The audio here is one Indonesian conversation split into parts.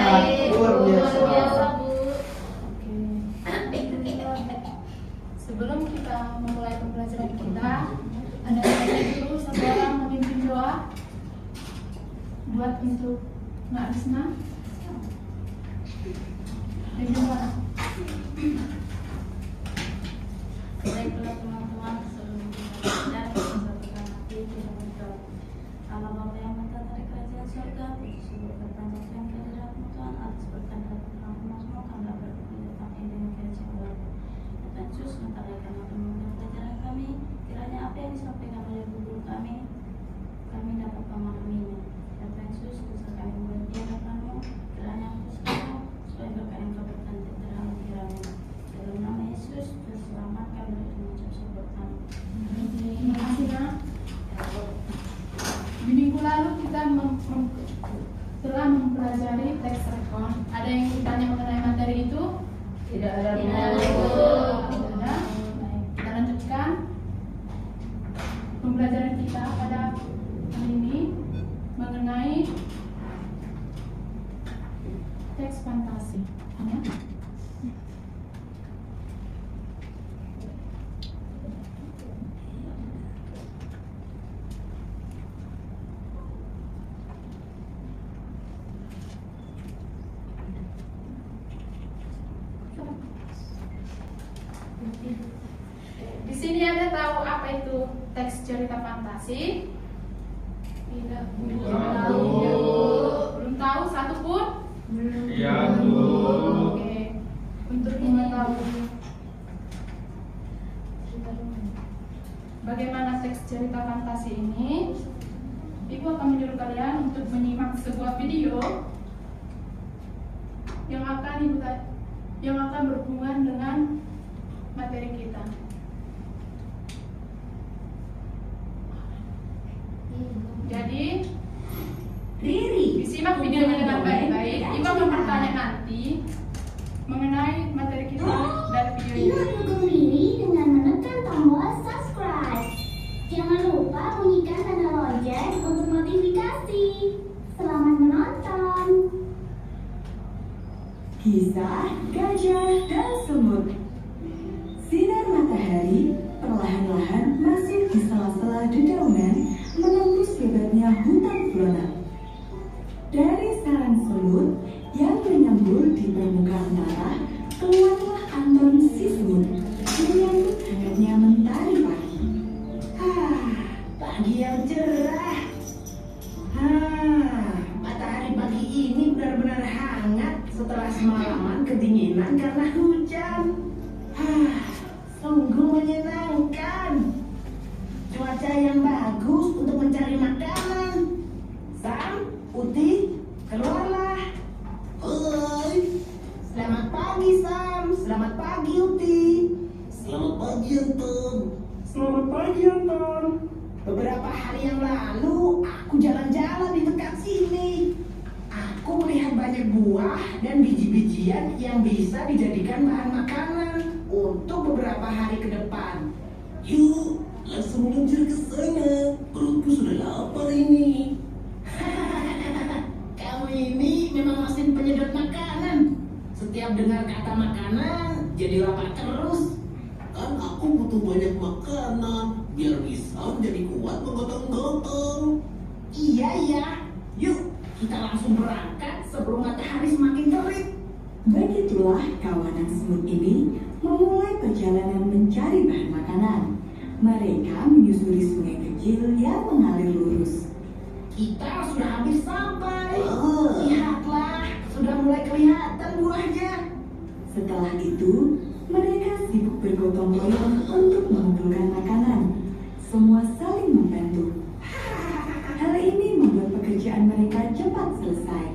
Luar biasa. Bu. Oke. Sebelum kita memulai pembelajaran kita, ada dulu satu orang memimpin doa buat untuk Mbak Risma. Bagaimana? Baiklah teman-teman, sebelum kita belajar, kita satukan hati, kita berdoa. Allah Bapa yang menata dari kerajaan surga, puji syukur bertanya yang kehadiratmu Tuhan, atas berkat dan terangmu semua kami dapat berkehidupan ini dengan kerajaan Allah. Tuhan Yesus, mentarikan apa mengenai pelajaran kami, kiranya apa yang disampaikan oleh guru kami dapat memahaminya. Tuhan Yesus, dosa kami berhenti hadapanmu, kiranya hapuskanmu, supaya berkat yang kau berikan terang kiranya. Dalam nama Yesus, Juru Selamat kami mengucap syukur kami. Terima kasih, Nak. Di minggu lalu kita telah mempelajari teks rekon. Ada yang bertanya mengenai materi itu? Tidak ada. Tidak ada. Tidak ada. Baik, kita lanjutkan pembelajaran kita pada hari ini mengenai teks fantasi. Ya. Di sini Anda tahu apa itu teks cerita fantasi? Tidak. Tahu. Belum tahu satu pun? Iya, Bu. Oke. Untuk mengetahui bagaimana teks cerita fantasi ini, Ibu akan menyuruh kalian untuk menyimak sebuah video yang akan berhubungan dengan materi kita. Jadi, disimak videonya dengan baik-baik. Ibu akan bertanya nanti mengenai materi kita dari video ini. Dukung Riri dengan menekan tombol subscribe. Jangan lupa bunyikan tanda lonceng untuk notifikasi. Selamat menonton. Kisah Gajah dan Semut. Sinar matahari perlahan-lahan masuk di sela-sela dedaunan menembus lebarnya hutan flora. Dari sarang semut yang menyembur di permukaan tanah, keluarlah Anton si semut menyambut hangatnya mentari pagi. Pagi yang cerah. Matahari pagi ini benar-benar hangat setelah semalaman kedinginan karena hujan. Sungguh menyenangkan. Cuaca yang bagus untuk mencari makanan. Sam, Uti, keluarlah. Hai. Selamat pagi Sam, selamat pagi Uti. Selamat pagi Anton. Selamat pagi Anton. Beberapa hari yang lalu aku jalan-jalan di dekat sini. Aku melihat banyak buah dan biji-bijian yang bisa dijadikan bahan makanan untuk beberapa hari ke depan. Yuk, langsung meluncur ke sana. Perutku sudah lapar ini. Kamu ini memang mesin penyedot makanan. Setiap dengar kata makanan, jadi lapar terus. Kan aku butuh banyak makanan biar bisa menjadi kuat menggotong-gotong. Iya. Yuk, kita langsung berangkat sebelum matahari semakin terik. Begitulah kawanan semut ini memulai perjalanan mencari bahan makanan. Mereka menyusuri sungai kecil yang mengalir lurus. Kita sudah hampir sampai. Ah. Lihatlah, sudah mulai kelihatan buahnya. Setelah itu, mereka sibuk bergotong royong untuk mengumpulkan makanan. Semua saling membantu. Hal ini membuat pekerjaan mereka cepat selesai.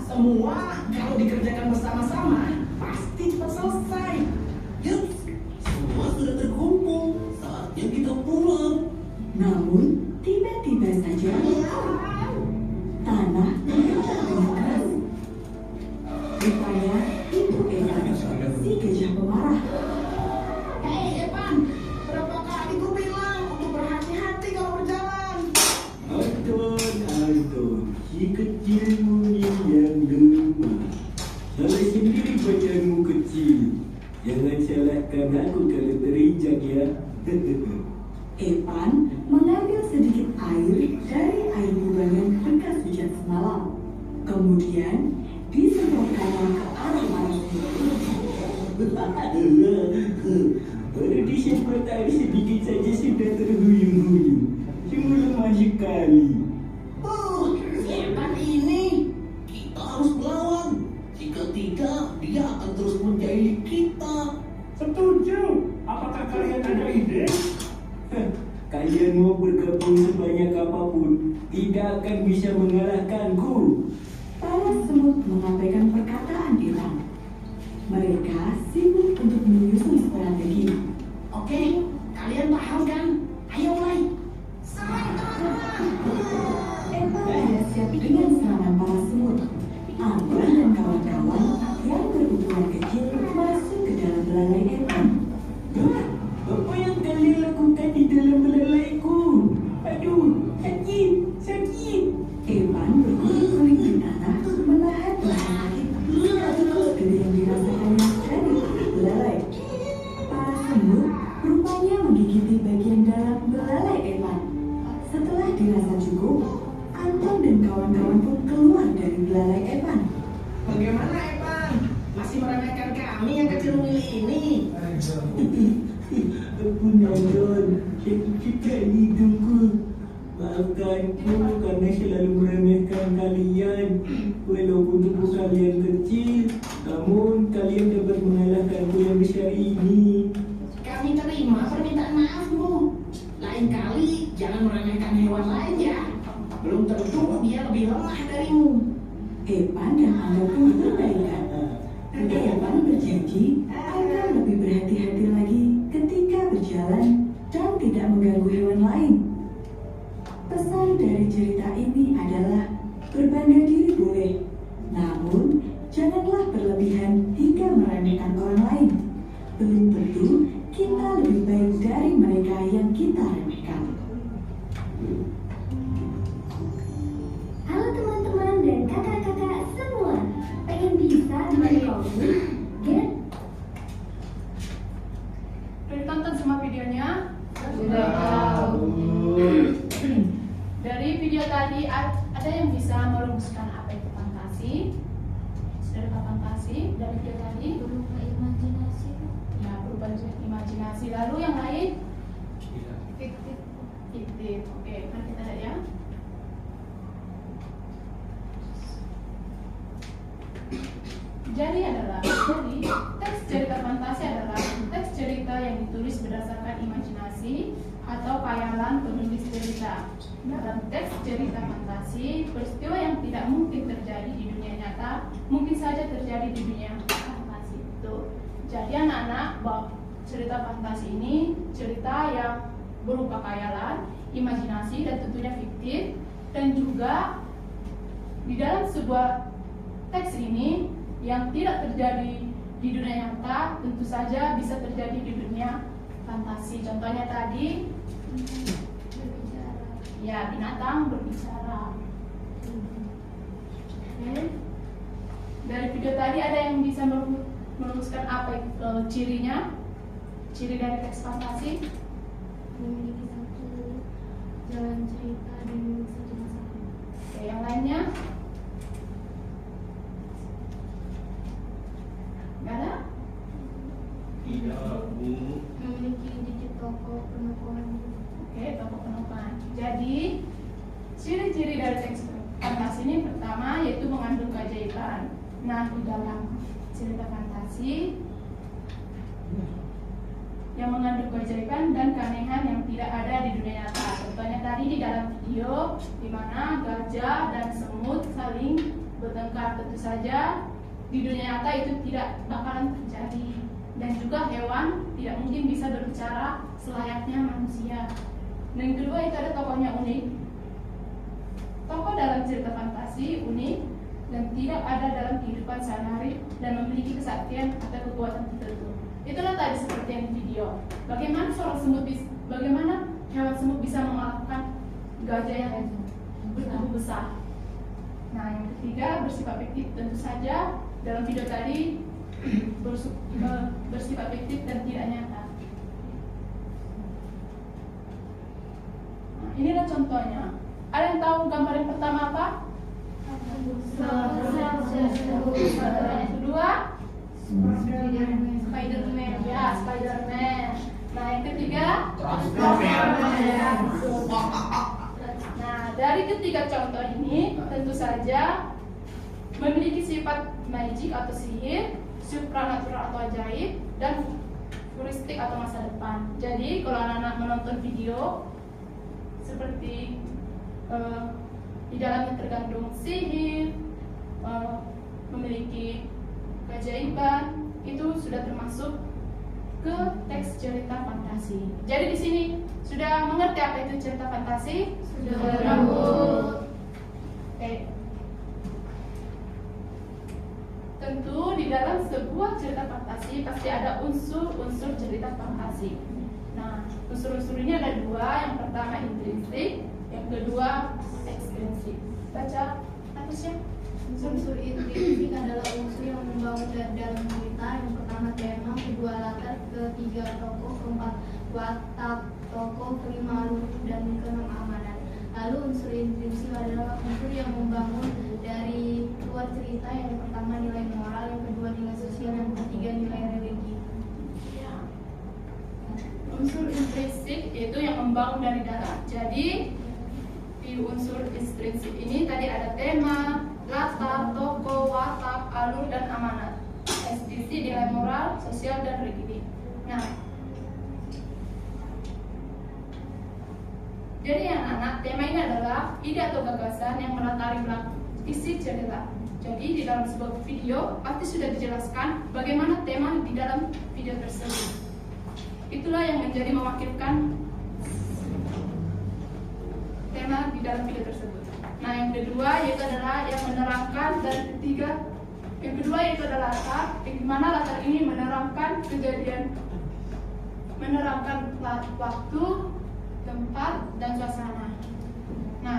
Semua kalau dikerjakan bersama-sama pasti cepat selesai. Yup, semua sudah terkumpul. Saatnya kita pulang. Namun, tiba-tiba saja tanah bergetar dengan keras. Rupanya itu Evan, si gajah pemarah. Hei Evan, berapa kali ku bilang untuk berhati-hati kalau berjalan. Anton, si kecil mungil yang lemah. Salah sendiri badanmu kecil. Jangan salahkan aku kalau terijak ya. Evan mengambil sedikit air dari air bubangan bekas hujan semalam. Kemudian disemprotkannya ke arah Maras. Baru disemprot air sedikit saja sudah terhuyung-huyung. Cuma lemah sekali. Evan ini kita harus melawan. Jika tidak, dia akan terus menjahili kita. Setuju. Apakah kalian ada ide? Kalian mau bergabung sebanyak apapun, tidak akan bisa mengalahkanku. Para semut mengabaikan perkataan Evan. Mereka sibuk untuk menyusun strategi. Oke, kalian paham kan? Ayo mulai. Evan tidak siap dengan serangan para semut. Amber dan kawan-kawan yang berukuran kecil masuk ke dalam belalai Evan. Apa yang kalian lakukan di dalam belalaiku? Aduh, sakit. Evan berguling-guling di tanah menahan rasa sakit sekaligus gede yang dirasakannya dari belalai. Para semut rupanya menggigiti bagian dalam belalai Evan. Setelah dirasa cukup, Anton dan kawan-kawan pun keluar dari belalai Evan. Bagaimana Evan? Masih meremehkan kami yang kecil milih ini? Ampun Anton, sakit sekali hidungku. Maafkanku karena selalu meremehkan kalian. Walaupun tubuh kalian kecil, namun kalian dapat mengalahkanku yang besar ini. Kami terima permintaan maafmu. Lain kali jangan meremehkan hewan lain ya. Belum tentu dia lebih lemah darimu. Evan dan Angga pun berbaikan. Evan berjanji agar lebih berhati-hati lagi ketika berjalan dan tidak mengganggu hewan lain. Pesan dari cerita ini adalah berbangga diri boleh, namun janganlah berlebihan hingga meremehkan orang lain. Belum tentu kita lebih baik dari mereka yang kita remehkan. Halo teman-teman dan kakak-kakak semua. Pengen bisa dengan kamu? Get Udah ditonton semua videonya? Sudah tahu. Dari video tadi ada yang bisa merumuskan apa itu fantasi? Saudara fantasi dari video tadi? Berupa imajinasi. Ya, berupa imajinasi. Lalu yang lain? Fiktif. Fiktif. Oke, kan kita lihat ya. Jadi teks cerita fantasi adalah teks cerita yang ditulis berdasarkan imajinasi atau khayalan penulis cerita. Dalam teks cerita fantasi, peristiwa yang tidak mungkin terjadi di dunia nyata mungkin saja terjadi di dunia fantasi itu. Jadi anak-anak, cerita fantasi ini cerita yang berupa khayalan, imajinasi dan tentunya fiktif, dan juga di dalam sebuah teks ini yang tidak terjadi di dunia nyata tentu saja bisa terjadi di dunia fantasi. Contohnya tadi, ya, binatang berbicara. Oke. Dari video tadi ada yang bisa merumuskan apa cirinya? Ciri dari teks fantasi? Memiliki satu jalan cerita dan satu masalah. Oke, yang lainnya? Gak ada? Tidak, Bu. Memiliki digit tokoh penokohan. Oke, tokoh penokohan. Jadi, ciri-ciri dari teks fantasi ini pertama yaitu mengandung keajaiban. Nah, di dalam cerita fantasi yang mengandung keajaiban dan keanehan yang tidak ada di dunia nyata. Contohnya tadi di dalam video di mana gajah dan semut saling bertengkar. Tentu saja di dunia nyata itu tidak bakalan terjadi, dan juga hewan tidak mungkin bisa berbicara selayaknya manusia. Dan yang kedua itu ada tokohnya unik. Tokoh dalam cerita fantasi unik dan tidak ada dalam kehidupan sehari-hari dan memiliki kesaktian atau kekuatan tertentu. Itulah tadi seperti yang di video. Bagaimana bagaimana hewan semut bisa mengalahkan gajah yang bertubuh besar. Nah, yang ketiga bersifat fiktif. Tentu saja dalam video tadi bersifat fiktif dan tidak nyata. Nah, inilah contohnya. Ada yang tahu gambar yang pertama apa? Yang kedua? Spiderman. Ya, Spiderman. Nah, yang ketiga? Nah, dari ketiga contoh ini tentu saja memiliki sifat magic atau sihir, supranatural atau ajaib, dan futuristik atau masa depan. Jadi kalau anak-anak menonton video seperti di dalamnya tergandung sihir, memiliki keajaiban, itu sudah termasuk ke teks cerita fantasi. Jadi di sini sudah mengerti apa itu cerita fantasi? Sudah. Oke. Tentu di dalam sebuah cerita fantasi pasti ada unsur-unsur cerita fantasi. Nah, unsur-unsur ini ada dua. Yang pertama intrinsik, yang kedua ekstrinsik. Baca atasnya. Unsur intrinsik adalah unsur yang membangun dari dalam cerita. Yang pertama tema, kedua latar, ketiga tokoh, keempat watak tokoh, kelima alur, dan keenam amanat. Lalu unsur intrinsik adalah unsur yang membangun dari luar cerita. Yang pertama nilai moral, yang kedua nilai sosial, yang ketiga nilai religi. Unsur intrinsik itu yang membangun dari dalam. Jadi di unsur intrinsik ini tadi ada tema, latar, tokoh, watak, alur, dan amanat. SDC nilai moral, sosial, dan religi. Nah, jadi anak-anak, tema ini adalah ide atau gagasan yang melatari isi cerita. Jadi di dalam sebuah video pasti sudah dijelaskan bagaimana tema di dalam video tersebut. Itulah yang menjadi mewakilkan tema di dalam video tersebut. Nah, yang kedua yaitu adalah yang menerangkan, dan ketiga yang kedua yaitu adalah latar, di mana latar ini menerangkan kejadian, menerangkan waktu, tempat, dan suasana. Nah,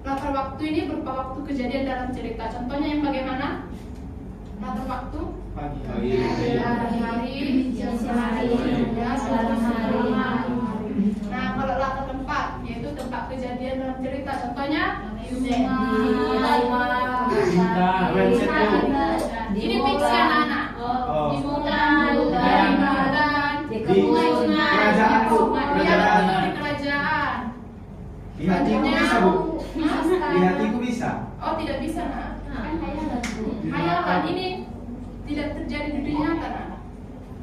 latar waktu ini berupa waktu kejadian dalam cerita. Contohnya yang bagaimana? Latar waktu Pagi. hari, siang hari, malam hari. Nah, kalau latar tempat yaitu tempat kejadian dalam cerita. Contohnya ini fiksi anak-anak. Di kerajaan. Di hatiku bisa, Bu. Di hatiku bisa. Oh, tidak bisa, nak. Hayalan ini tidak terjadi di dunia nyata, nak.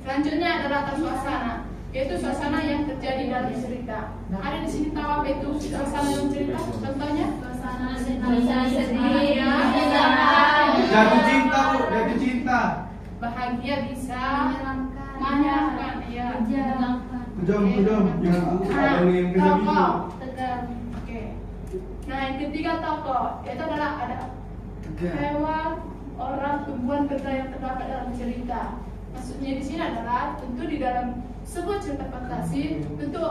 Selanjutnya adalah latar suasana, yaitu suasana yang terjadi dalam cerita. Ada di sini tahu apa itu suasana dalam cerita? Contohnya suasana sedih, Jatuh cinta, Bu. Jatuh cinta. bahagia, bisa menyenangkan, ya. Kejam. Jangan yang Tokoh, tegang. Oke. Nah, yang ketiga tokoh, yaitu adalah ada hewan, orang, tumbuhan, benda yang terdapat dalam cerita. Maksudnya di sini adalah tentu di dalam sebuah cerita fantasi, tentu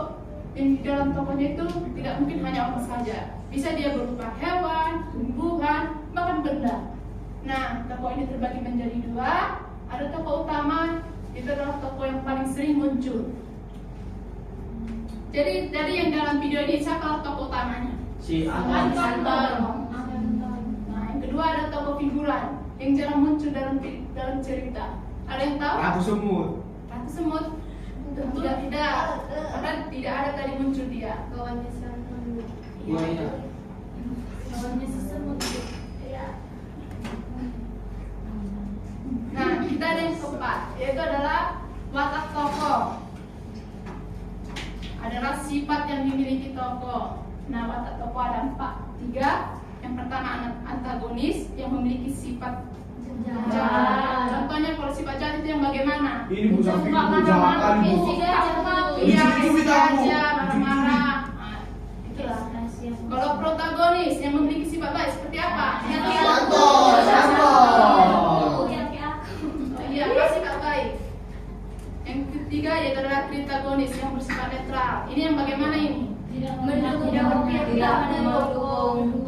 yang di dalam tokohnya itu tidak mungkin hanya orang saja. Bisa dia berupa hewan, tumbuhan, bahkan benda. Nah, tokoh ini terbagi menjadi dua. Ada tokoh utama, itu adalah tokoh yang paling sering muncul. Jadi dari yang dalam video ini siapa tokoh utamanya? Si Anton. Nah, yang kedua ada tokoh figuran yang jarang muncul dalam cerita. Ada yang tahu? Ratu Semut. Ratu Semut? Tentu tidak. Karena tidak ada tadi muncul dia. Kawannya sana. Buaya. Kawannya sesemut. Iya. Nah, kita ada yang keempat, yaitu adalah watak tokoh. Adalah sifat yang dimiliki tokoh. Nah, watak tokoh ada 3. Yang pertama antagonis yang memiliki sifat jahat. Contohnya kalau sifat jahat itu yang bagaimana? Ini bukan jahat, Bu. Iya, Lucu-lucu aja, marah-marah. Nah, itulah. Kalau protagonis yang memiliki sifat baik seperti apa? Iya, sifat baik. Yang ketiga yaitu adalah tritagonis yang bersifat netral. Ini yang bagaimana ini? Tidak berpihak, tidak mendukung.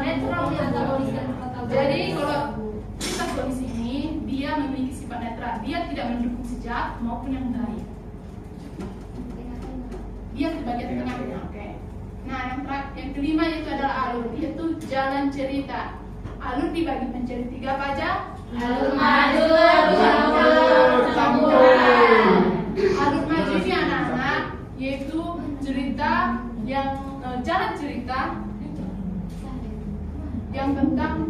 Netral, antagonis dan bijak maupun yang baik. Dia di bagian tengahnya, oke. Nah, yang kelima itu adalah alur, yaitu jalan cerita. Alur dibagi menjadi 3 apa aja? Alur maju, alur campuran. Alur maju ini anak-anak, yaitu cerita yang jalan cerita yang tentang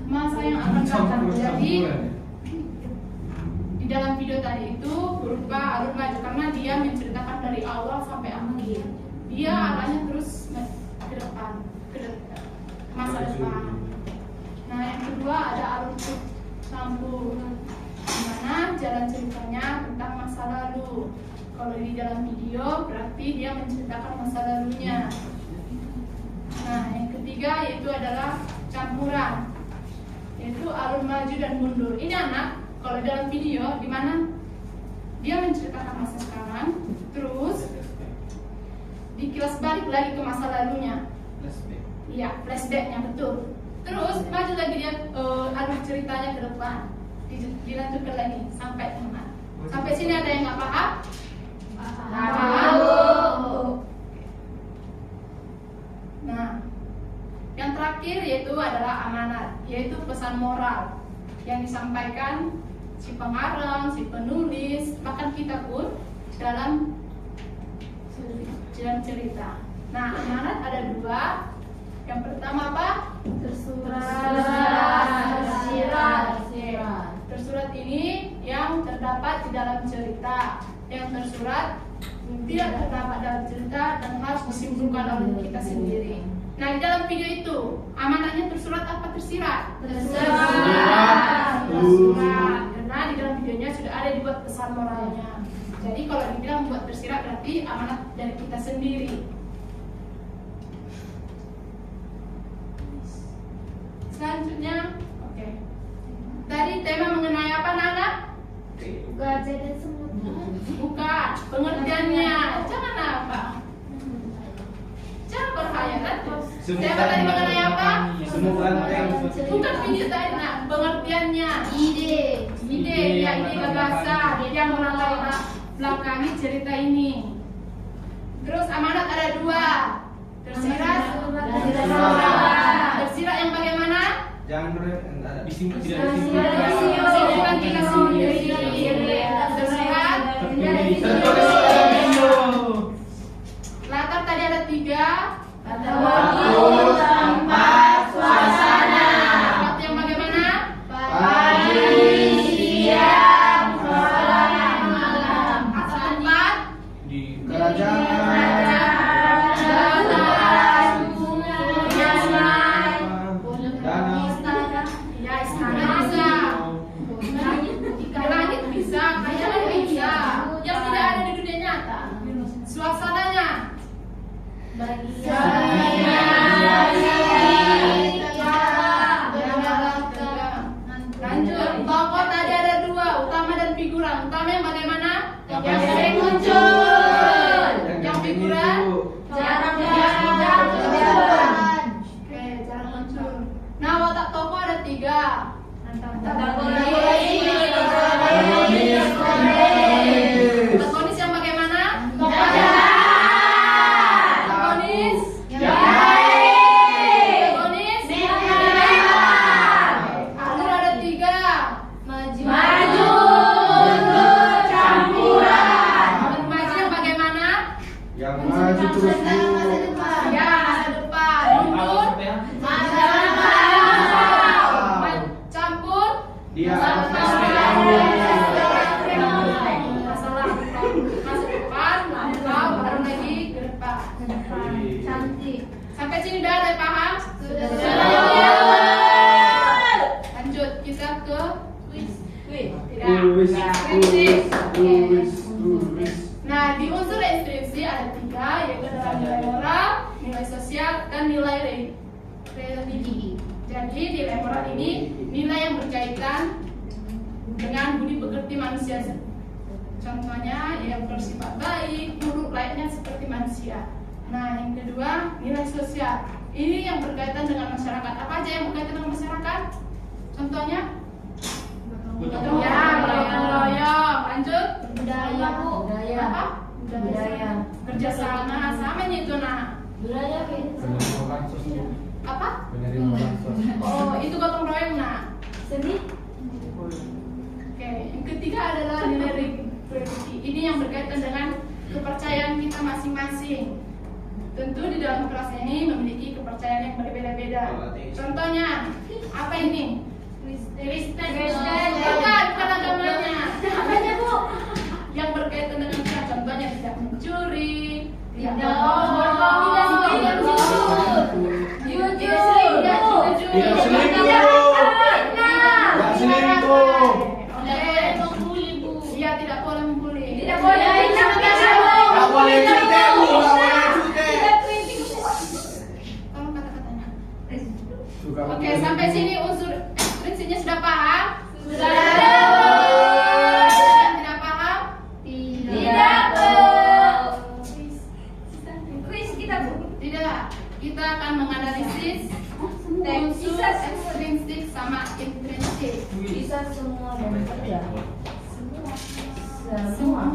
masa yang akan datang. Jadi di dalam video tadi itu berupa alur maju karena dia menceritakan dari awal sampai akhir. Dia arahnya terus ke depan, masa depan. Nah, yang kedua ada alur campur, di mana jalan ceritanya tentang masa lalu. Kalau di dalam video berarti dia menceritakan masa lalunya. Nah, yang ketiga yaitu adalah campuran, yaitu alur maju dan mundur. Ini anak, kalau dalam video di mana dia menceritakan masa sekarang, terus dikilas balik lagi ke masa lalunya. Iya, flashbacknya betul. Terus maju lagi dia alur ceritanya ke depan, dilanjutkan lagi sampai tamat. Sampai sini ada yang nggak paham? Paham. Nah, yang terakhir yaitu adalah amanat, yaitu pesan moral yang disampaikan si pengarang, si penulis, bahkan kita pun dalam cerita. Nah, amanat ada 2. Yang pertama apa? Tersurat ini yang terdapat di dalam cerita. Yang tersurat tidak terdapat dalam cerita dan harus disimpulkan oleh kita sendiri. Nah, di dalam video itu amanatnya tersurat apa tersirat? Tersurat. Karena di dalam videonya sudah ada dibuat pesan moralnya. Jadi kalau dibilang buat tersirat berarti amanat dari kita sendiri. Selanjutnya, oke. Tadi tema mengenai apa, Nana? Gajah dan semut. Bukan, pengertiannya. Jangan apa? Jangan berkhayalan. Tema tadi mengenai apa? Bukan video tadi, nak. Pengertiannya. Ide, ya ide gagasan yang melatar belakangi cerita ini. Terus amanat ada 2. Tersirat. Tersirat yang bagaimana? Jangan disimpan, tidak disimpan. Simpan kita sendiri. Tersirat. Latar tadi ada 3. Waktu, tempat, suasana. Tempat yang bagaimana? Pagi, siang, sore, malam. Tempat Di kerajaan. Suasananya lanjut. Tokoh tadi ada 2, utama dan figuran. Utama yang bagaimana? Yang sering muncul. Yang figuran jarang muncul. Oke, jarang muncul. Nah, watak tokoh ada 3. Antagonis yang bagaimana? Antagonis yang baik. Antagonis alur ada 3. Maju, mundur, campuran. Maju yang bagaimana? Yang maju terus Ya, masa depan. Mundur, campur. dia Masuk depan, lampau, baru lagi ke depan. Cantik. Sampai sini udah ada paham? Sudah. Lanjut kita ke quiz. Tidak. Nah, di unsur instruksi ada 3, yaitu adalah nilai moral, nilai sosial, dan nilai religi. Jadi nilai moral ini nilai yang berkaitan dengan budi pekerti manusia. Contohnya yang bersifat baik, buruk, layaknya seperti manusia. Nah, yang kedua nilai sosial. Ini yang berkaitan dengan masyarakat. Apa aja yang berkaitan dengan masyarakat? Contohnya? Ya, gotong royong. Lanjut. budaya. Kerjasama, samanya itu nak. Budaya Penerima bansos Bu. Apa? Penerima bansos. Oh, itu gotong royong nak. seni. Oke, yang ketiga adalah nilai refleksi. Ini yang berkaitan dengan kepercayaan kita masing-masing. Tentu di dalam kelas ini memiliki kepercayaan yang berbeda-beda. Contohnya, apa ini? Kristen. Bukan agamanya. Apanya Bu? Yang berkaitan dengan kita, contohnya tidak mencuri, tidak Tidak berbohong, tidak jujur, Jujur. Tidak selingkuh. Tidak selingkuh. Iya, tidak boleh membuli. Tidak boleh Tidak boleh cuti Bu. Tidak boleh cuti. Tolong kata-katanya. Suka Oke, sampai sini unsur prinsipnya sudah paham? Sudah. Yang tidak paham? Tidak. Kuis kita Bu. Tidak. Kita akan menganalisis unsur ekstrinsik sama intrinsik. Bisa semua dan tidak. Semua.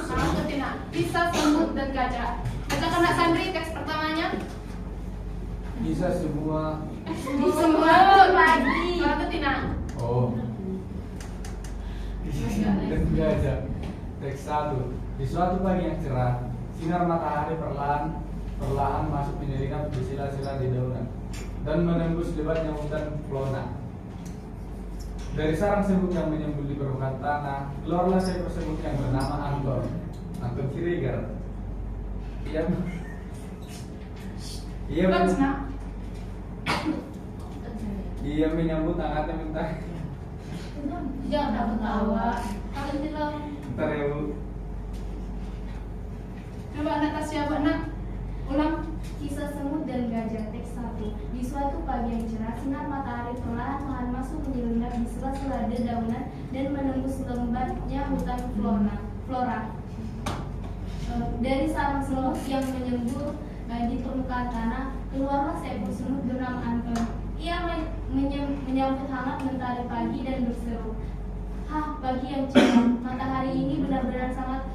Sama atau tidak? Bisa, semut, dan gajah. Bacakan Nak Sandri teks pertamanya. Bisa semua. Semua lagi. Sama atau tidak? Oh. Dan gajah. Teks 1. Di suatu pagi yang cerah, sinar matahari perlahan masuk menyelinap di sila-sila di daunan dan menembus lebatnya hutan Flona. Dari sarang semut yang menyembul di permukaan tanah, keluarlah seekor semut yang bernama Anton Kiriger. Bagus, Nak. Ia menyambut hangatnya mentah. Jangan ketawa. Kalau tidak Bentar ya Bu. Coba Natasha, buat Nak. Ulang. Kisah semut dan gajah teks 1. Di suatu pagi yang cerah, sinar matahari perlahan-lahan masuk menyelinap di sela-sela dedaunan dan menembus lembatnya hutan flora. Dari sarang semut yang menyembur di permukaan tanah, keluarlah seekor semut bernama Anton. Ia menyambut hangat mentari pagi dan berseru, "Hah, pagi yang cerah, matahari ini benar-benar sangat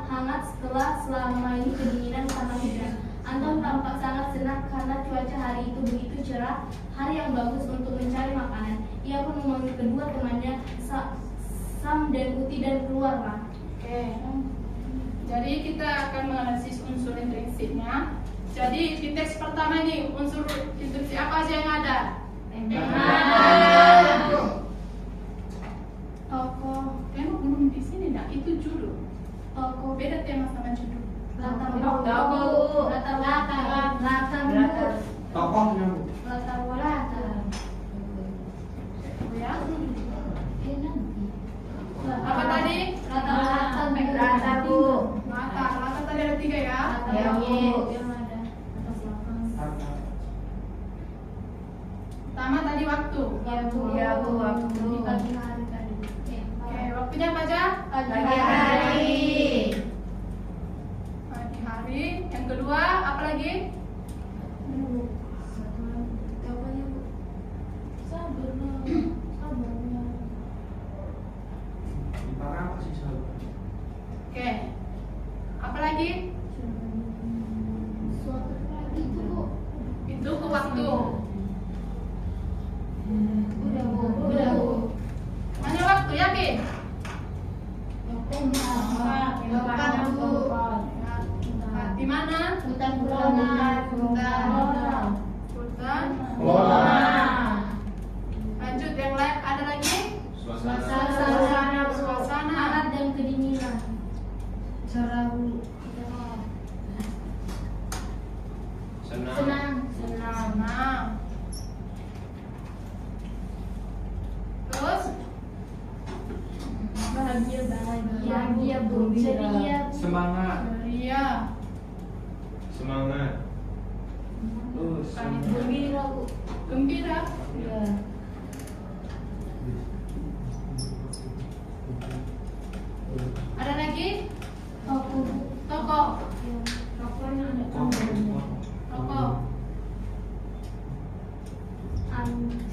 hangat setelah selama ini kedinginan karena hujan." Anton tampak sangat senang karena cuaca hari itu begitu cerah, hari yang bagus untuk mencari makanan. Ia pun memanggil kedua temannya Sam dan Uti dan keluarlah. Oke. Jadi kita akan menganalisis unsur intrinsiknya. Jadi di teks pertama ini unsur intrinsik apa aja yang ada? Tokoh. Emang belum di sini dah. Itu judul. Tokoh beda tema sama judul. Latar Tokoh. belakang. Tokohnya Bu. Latar belakang. Ya. Apa tadi? Latar belakang. Latar Bu. Latar. Latar tadi ada 3 ya. Ya Bu. Yang ada atas belakang. Pertama tadi waktu. Ya Bu, waktu. Di pagi hari tadi. Oke, waktunya apa aja? Pagi hari. Pagi hari. Yang kedua apa lagi? Gimana apa sih selalu? Oke. Apa lagi? Suatu pagi itu Bu. Itu ke waktu. Udah Bu. Mana waktu yakin? Tempat Bu. Di mana? Hutan Flora. Hutan. Lanjut yang lain ada lagi? Suasana. Hangat dan kedinginan. Cerah. Senang. Terus Bahagia Bu. Ceria. Semangat. ceria. Semangat. Gembira Bu. Gembira. Ya. Ada lagi? Tokoh. Tokoh. Tokohnya ada Tokoh.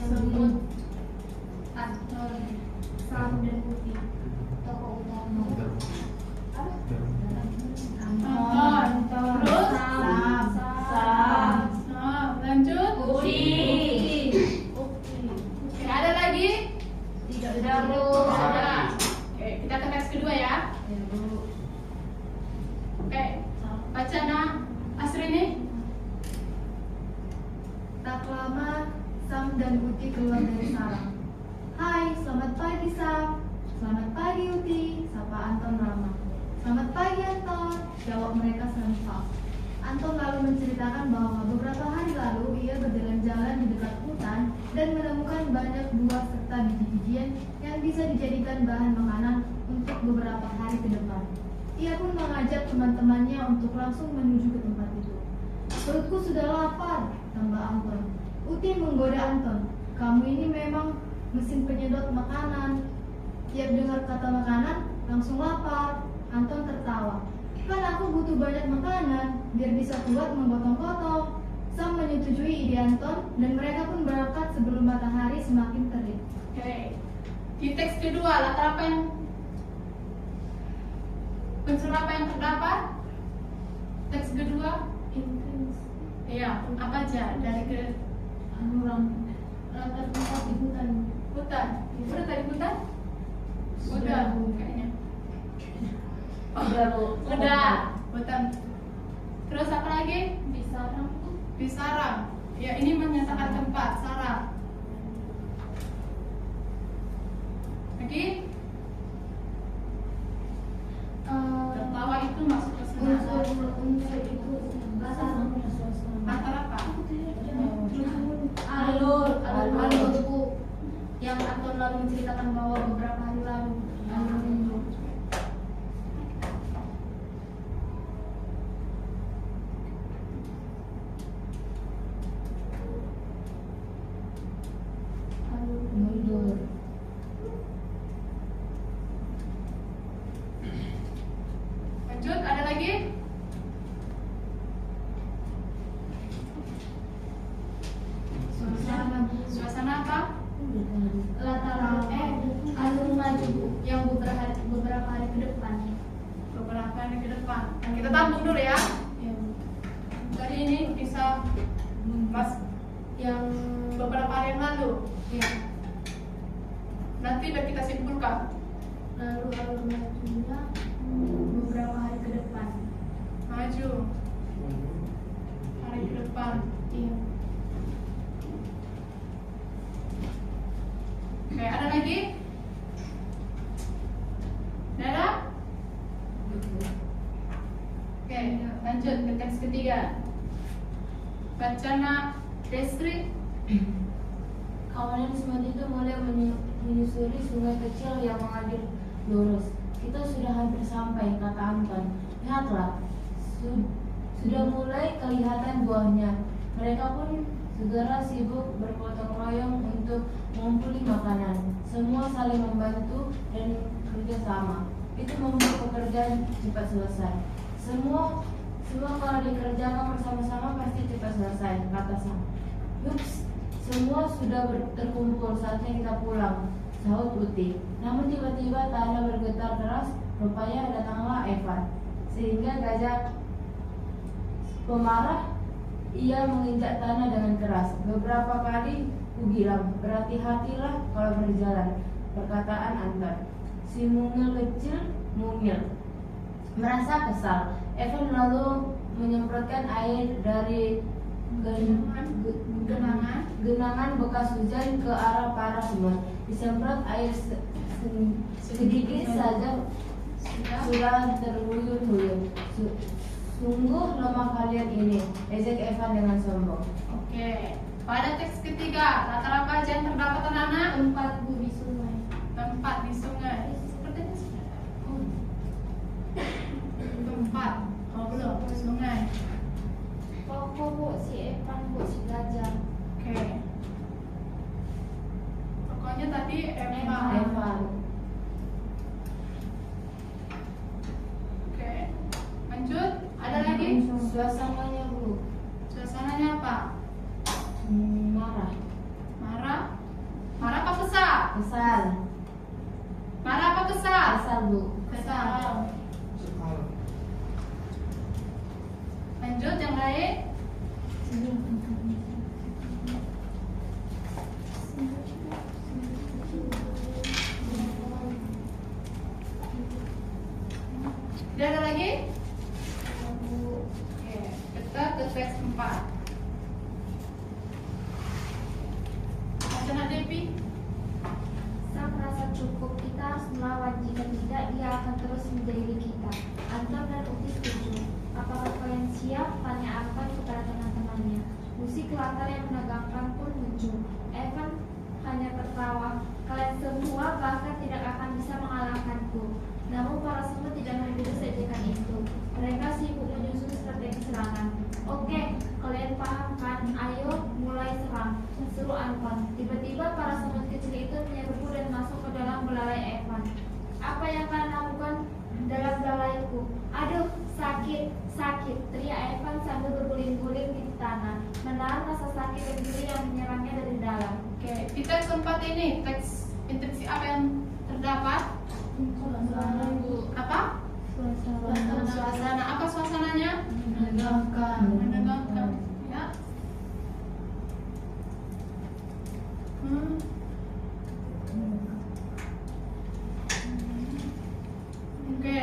Semut. Anton. Sam dan Uti. Tokoh utama. Anton dan Uti keluar dari sarang. Hai, selamat pagi Sam. Selamat pagi Uti, sapa Anton ramah. Selamat pagi Anton, jawab mereka serempak. Anton lalu menceritakan bahwa beberapa hari lalu ia berjalan-jalan di dekat hutan dan menemukan banyak buah serta biji-bijian yang bisa dijadikan bahan makanan untuk beberapa hari ke depan. Ia pun mengajak teman-temannya untuk langsung menuju ke tempat itu. Perutku sudah lapar, tambah Anton. Uti menggoda Anton. Kamu ini memang mesin penyedot makanan. Tiap dengar kata makanan, langsung lapar. Anton tertawa. Kan aku butuh banyak makanan, biar bisa kuat memotong-potong. Sam menyetujui ide Anton, dan mereka pun berangkat sebelum matahari semakin terik. Oke. Di teks kedua, latar apa yang unsur apa yang terdapat? Teks kedua? Iya, apa aja dari ke Latar tempat di hutan. hutan? Udah tadi hutan? Udah, kayaknya. Udah, hutan. Terus apa lagi? Di sarang. Ya, ini menyatakan tempat sarang. Lagi? Tertawa itu masuk ke sana. Unsur itu Latar apa? alurku yang Anton lalu menceritakan bahwa beberapa hari lalu. Mundur. Lanjut, ada lagi? Suasana apa? Latar alur maju yang beberapa hari ke depan. Beberapa hari ke depan. Nah, kita tampung dulu ya. Tadi ini bisa mas Yang beberapa hari yang lalu. ya, Nanti biar kita simpulkan. lalu alur majunya beberapa hari ke depan. Maju. Hari ke depan. Iya. Oke, ada lagi? Ada? Oke, lanjut ke teks ketiga. Bacana Desri. Kawanan semut itu mulai menyusuri sungai kecil yang mengalir lurus. Kita sudah hampir sampai, kata Anton. Lihatlah, sudah mulai kelihatan buahnya. Mereka pun segera sibuk bergotong royong untuk mengumpuli makanan. Semua saling membantu dan kerjasama. Itu membuat pekerjaan cepat selesai. Semua kalau dikerjakan bersama-sama pasti cepat selesai, kata Sam. Yups, semua sudah terkumpul, saatnya kita pulang, sahut Uti. Namun tiba-tiba tanah bergetar keras, rupanya datanglah Evan. Sehingga gajah pemarah, ia menginjak tanah dengan keras. Beberapa kali ku bilang, berhati-hatilah kalau berjalan, perkataan Anton. Si mungil kecil mungil, merasa kesal. Evan lalu menyemprotkan air dari genangan bekas hujan ke arah para semut. Disemprot air sedikit saja sudah terhuyun-huyun. Sungguh lemah kalian ini, ejek Evan dengan sombong. Oke, pada teks ketiga, latar apa aja yang terdapat anak-anak? Tempat di sungai. Tempat di sungai. Sepertinya sudah. Tempat. Oh belum, sungai. Pokok si Evan, si gajah. Oke. Pokoknya tadi Evan. Evan. Oke. Lanjut. Ada lagi? Suasananya, Bu. Suasananya apa? Marah. Marah? Marah apa kesal? Kesal. Marah apa kesal? Kesal, Bu. Kesal. Lanjut yang lain. Tidak ada lagi? Oke, kita ke teks 4. dia akan terus menjahili kita. Anton dan Uti setuju. Apakah kalian siap? Tanya Anton kepada teman-temannya. Musik latar yang menegangkan pun muncul. Evan hanya tertawa. Kalian semua bahkan tidak akan bisa mengalahkanku. Namun para semut tidak memberi ejekan itu. Mereka sibuk menyusun strategi serangan. Oke, kalian paham kan? Ayo mulai serang, seru Anton. Tiba-tiba para semut kecil itu menyerbu dan masuk ke dalam belalai Evan. Apa yang kalian lakukan dalam belalaiku? Aduh, sakit, sakit, teriak Evan sambil berguling-guling di tanah, menahan rasa sakit dan nyeri yang menyerangnya dari dalam. Oke, di teks 4 ini, teks instruksi apa yang terdapat? Apa? Suasana. Apa suasananya? Menegangkan. Menegangkan. Ya. Oke.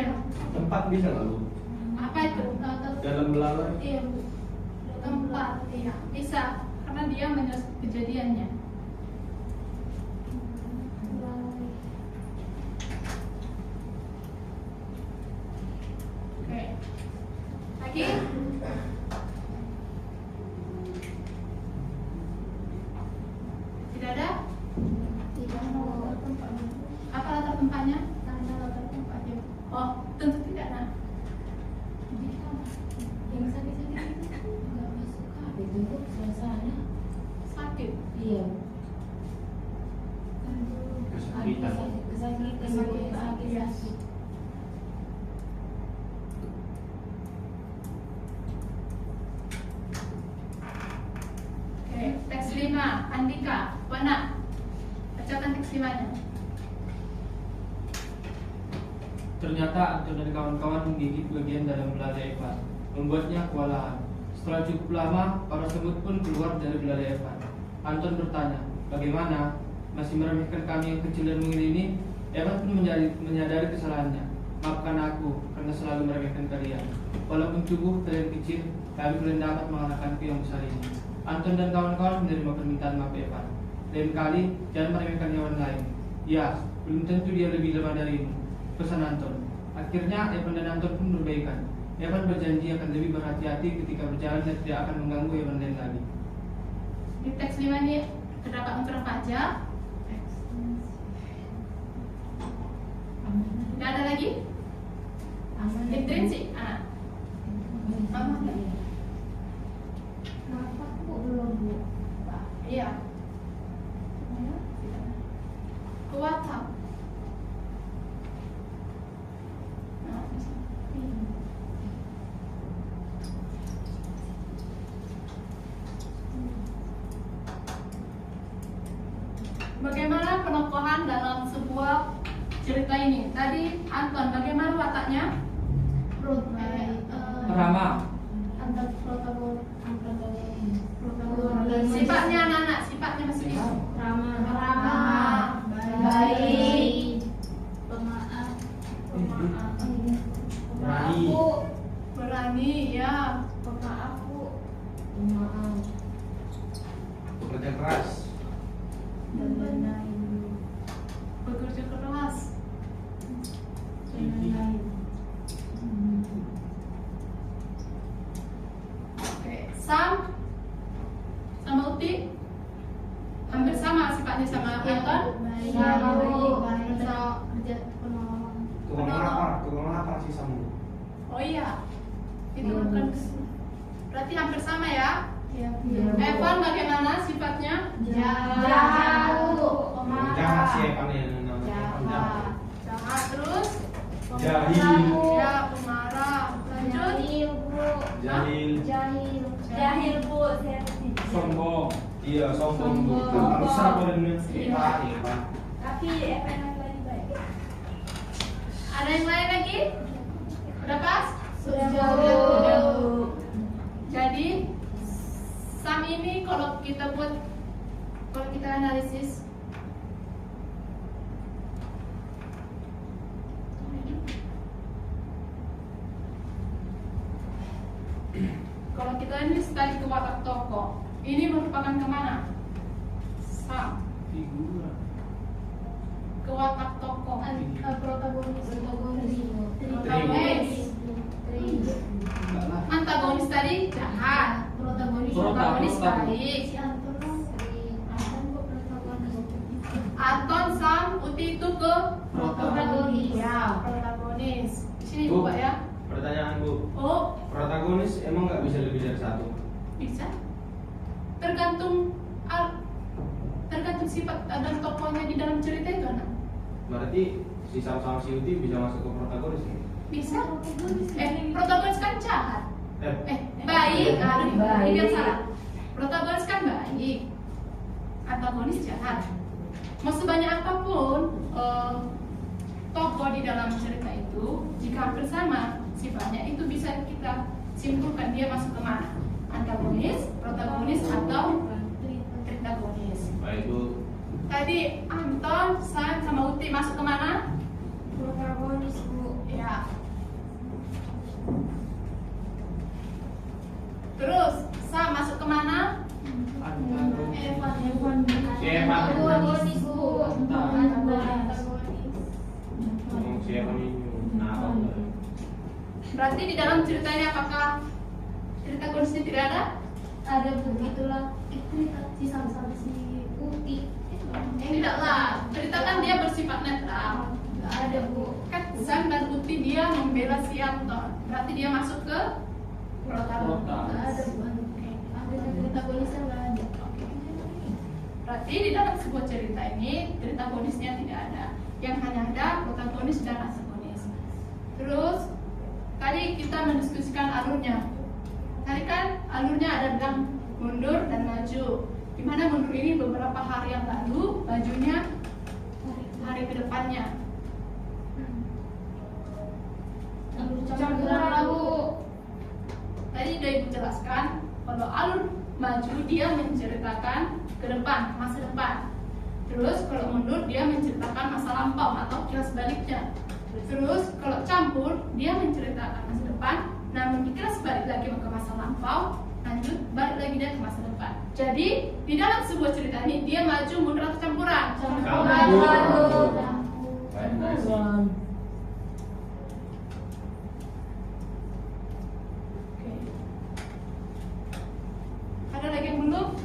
Tempat bisa lalu. Apa itu? Dalam belalai. Iya, Bu. Tempat, iya. Bisa, karena dia menyelesaikan kejadiannya. Oke. Lagi? Tidak ada? Tidak mau tempatnya. Apa latar tempatnya? Tanda latar tempatnya. Oh, tentu tidak, nah. Yang sakit-sakit itu nggak masuk apa itu Bu? Suasana Sakit. iya. Kesakitan. Kesakitan. Iya. Oke, teks 5, Andika, Wana. Bacakan teks 5-nya. Ternyata Anton dan kawan-kawan menggigit bagian dalam belalai Evan, membuatnya kewalahan. Setelah cukup lama, para semut pun keluar dari belalai Evan. Anton bertanya, bagaimana? Masih meremehkan kami yang kecil dan mungil ini? Evan pun menyadari kesalahannya. Maafkan aku, karena selalu meremehkan kalian. Walaupun tubuh kalian kecil, kami belum dapat mengalahkanku yang besar ini. Anton dan kawan-kawan menerima permintaan maaf Evan. Lain kali, jangan meremehkan hewan lain. Ya, belum tentu dia lebih lemah darimu. Pesan Anton. Akhirnya Evan dan Anton pun berbaikan. Evan berjanji akan lebih berhati-hati ketika berjalan dan tidak akan mengganggu hewan lain lagi. Di teks 5 ini terdapat unsur apa aja? Tidak ada lagi? Intrinsik. Aman. Kenapa Bu belum Bu? Iya. Kuat. Bagaimana penokohan dalam sebuah cerita ini? Tadi Anton, bagaimana wataknya? Ramah. Antar protagonis. Sifatnya anak-anak, sifatnya masih Ramah. baik, Pemaaf. Berani. berani, ya. Pemaaf Bu. Maaf. Bekerja keras. Dan lain-lain. Bekerja keras. Dan lain-lain. Oke, Sam sama Uti hampir sama sifatnya sama Anton. Baik. Kerja penolong. Tukang lapar sih sama. Oh iya, itu kan berarti hampir sama ya. Ya. Evan bagaimana sifatnya? Jauh. Jahat sih Evan yang namanya. Jahat terus. Jahil. Ya, pemarah. Lanjut. Jahil. Jahil Bu. Sombong. Iya, sombong. Sombong. Besar badannya. Iya. Evan. Tapi Evan lagi baik. Ada yang lain lagi? Udah pas? Jauh. Jadi Sam ini kalau kita analisis kalau kita ini tadi ke watak tokoh, ini merupakan kemana? Sam Figura. ke watak tokoh. Protagonis. protagonis baik. Si Anton kok protagonis. Anton, Sam, Uti itu ke Protagonis. Ya, protagonis. Di sini Bu, Pak ya. pertanyaan Bu, Oh, protagonis emang nggak bisa lebih dari satu? bisa. Tergantung sifat dan tokohnya di dalam cerita itu, anak. Berarti si Sam sama si Uti bisa masuk ke protagonis nih? Bisa. Protagonis kan jahat. Baik. Baik. Ini yang salah. Protagonis kan baik. Antagonis jahat. Mau sebanyak apapun tokoh di dalam cerita itu, jika hampir sama sifatnya, itu bisa kita simpulkan dia masuk ke mana? Antagonis, protagonis, atau tritagonis. Baik Bu. Tadi Anton, Sam, sama Uti masuk ke mana? Protagonis, Bu. Ya. Terus Sam masuk ke mana? Evan. Antagonis, Bu. Antagonis. Siapa nih? Nah, Berarti di dalam cerita ini apakah tritagonisnya tidak ada? Ada begitulah. Si sama-sama si Uti. Tidaklah. Cerita kan dia bersifat netral. Nggak ada, Bu. Kan Sam dan Uti dia membela si Anton. Berarti dia masuk ke protagonis. Nggak ada, Bu. Ada protagonisnya nggak ada. Berarti di dalam sebuah cerita ini tritagonisnya tidak ada. Yang hanya ada protagonis dan antagonis. Terus tadi kita mendiskusikan alurnya. Tadi kan alurnya ada bilang mundur dan maju. Dimana mundur ini beberapa hari yang lalu, majunya hari kedepannya. Campuran lah, Bu. Tadi udah Ibu jelaskan kalau alur maju dia menceritakan ke depan, masa depan. Terus kalau mundur dia menceritakan masa lampau atau kilas baliknya. Terus kalau campur dia menceritakan masa depan, namun dikilas balik lagi ke masa lampau, lanjut balik lagi dia ke masa depan. Jadi di dalam sebuah cerita ini dia maju, mundur atau campuran? Campuran. Oke. Ada lagi yang belum?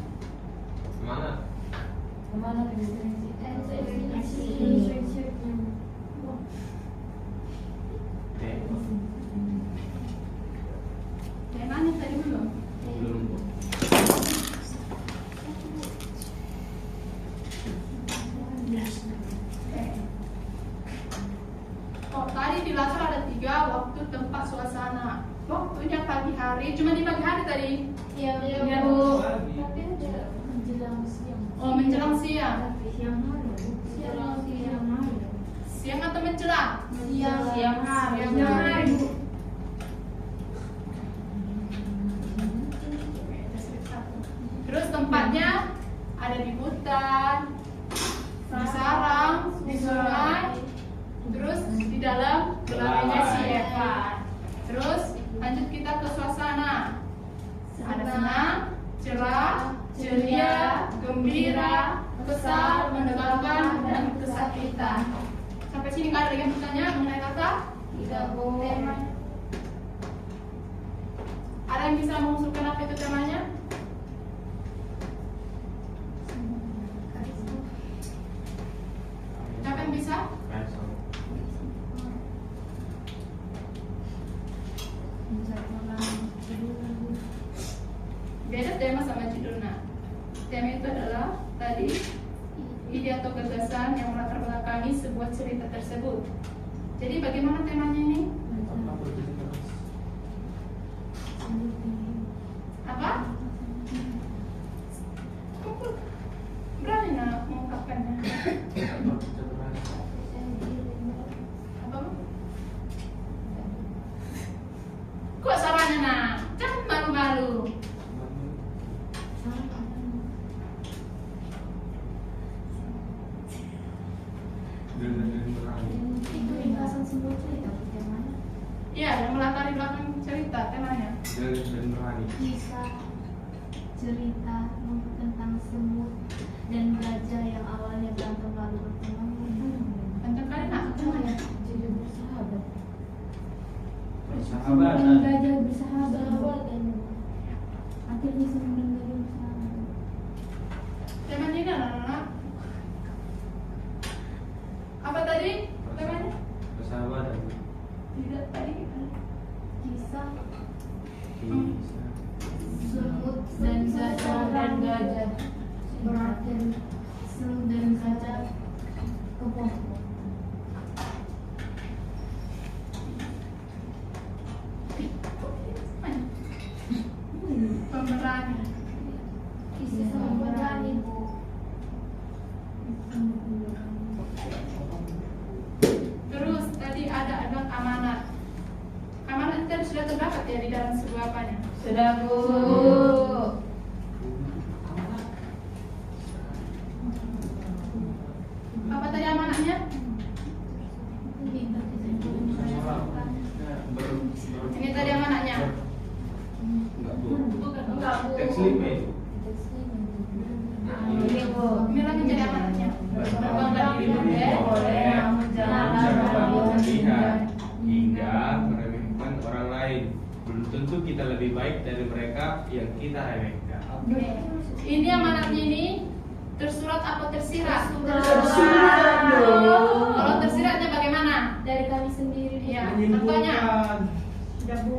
Mana? Kemana lagi? Temanya tadi belum? Belum Bu. Oh, tadi di latar ada 3 waktu, tempat, suasana. Waktunya pagi hari, cuma di pagi hari tadi. Iya, Bu. Tapi ada menjelang siang. Oh, menjelang siang. Siang hari. Siang hari. Siang atau menjelang? Siang hari. Siang hari. Terus tempatnya ada di hutan, di sarang, di sungai, terus di dalam gelarnya si Evan. Terus lanjut kita ke suasana. Ada senang, cerah, ceria, gembira, kesal, menegangkan, dan kesakitan. Sampai sini nggak ada lagi yang bertanya mengenai kata? Tidak, Bu. Ada yang bisa mengusulkan apa itu temanya? Siapa yang bisa? Beda tema sama judulnya. Tema itu adalah tadi ide atau gagasan yang melatar belakangi sebuah cerita tersebut. Jadi bagaimana temanya ini? Apa? Berani nak mengungkapkannya? Apa? Kok salahnya nak? Jangan malu-malu. Itu ringkasan sebuah cerita, temanya. Iya, yang melatari belakang cerita temanya. Kisah cerita tentang semut dan raja yang awalnya berantem lalu berteman. Tentang kalian nak temanya. Jadi bersahabat. Persahabatan. Semut dan raja bersahabat dan akhirnya semut dan raja jadi dalam sebuah apanya? Sudah, Bu. Apa tadi amanahnya? Ini tadi amanahnya. Enggak, Bu. Teks 5. Ini, Bu. Ini lagi jadi amanahnya. Berkembang dan Boleh, boleh jangan berlebihan hingga meremehkan orang lain. Belum tentu kita lebih baik dari mereka yang kita remehkan. Ini amanatnya ini tersurat apa tersirat? Tersurat dong. Kalau tersiratnya bagaimana? Dari kami sendiri. Ya, contohnya. Sudah, Bu.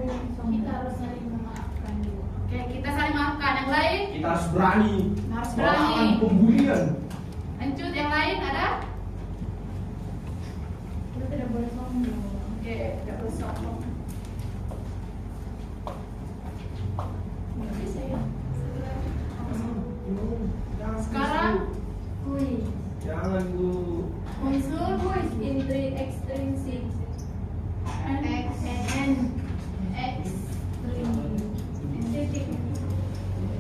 Kita harus saling memaafkan dulu. Oke, kita saling maafkan. Yang lain Kita harus berani. harus berani. Melawan pembulian. Lanjut, yang lain ada? Kita tidak boleh sombong. Oke, tidak boleh sombong. Nggak bisa ya? Sekarang Kuis. Jangan, Bu. unsur Extrinsic. Extrinsic.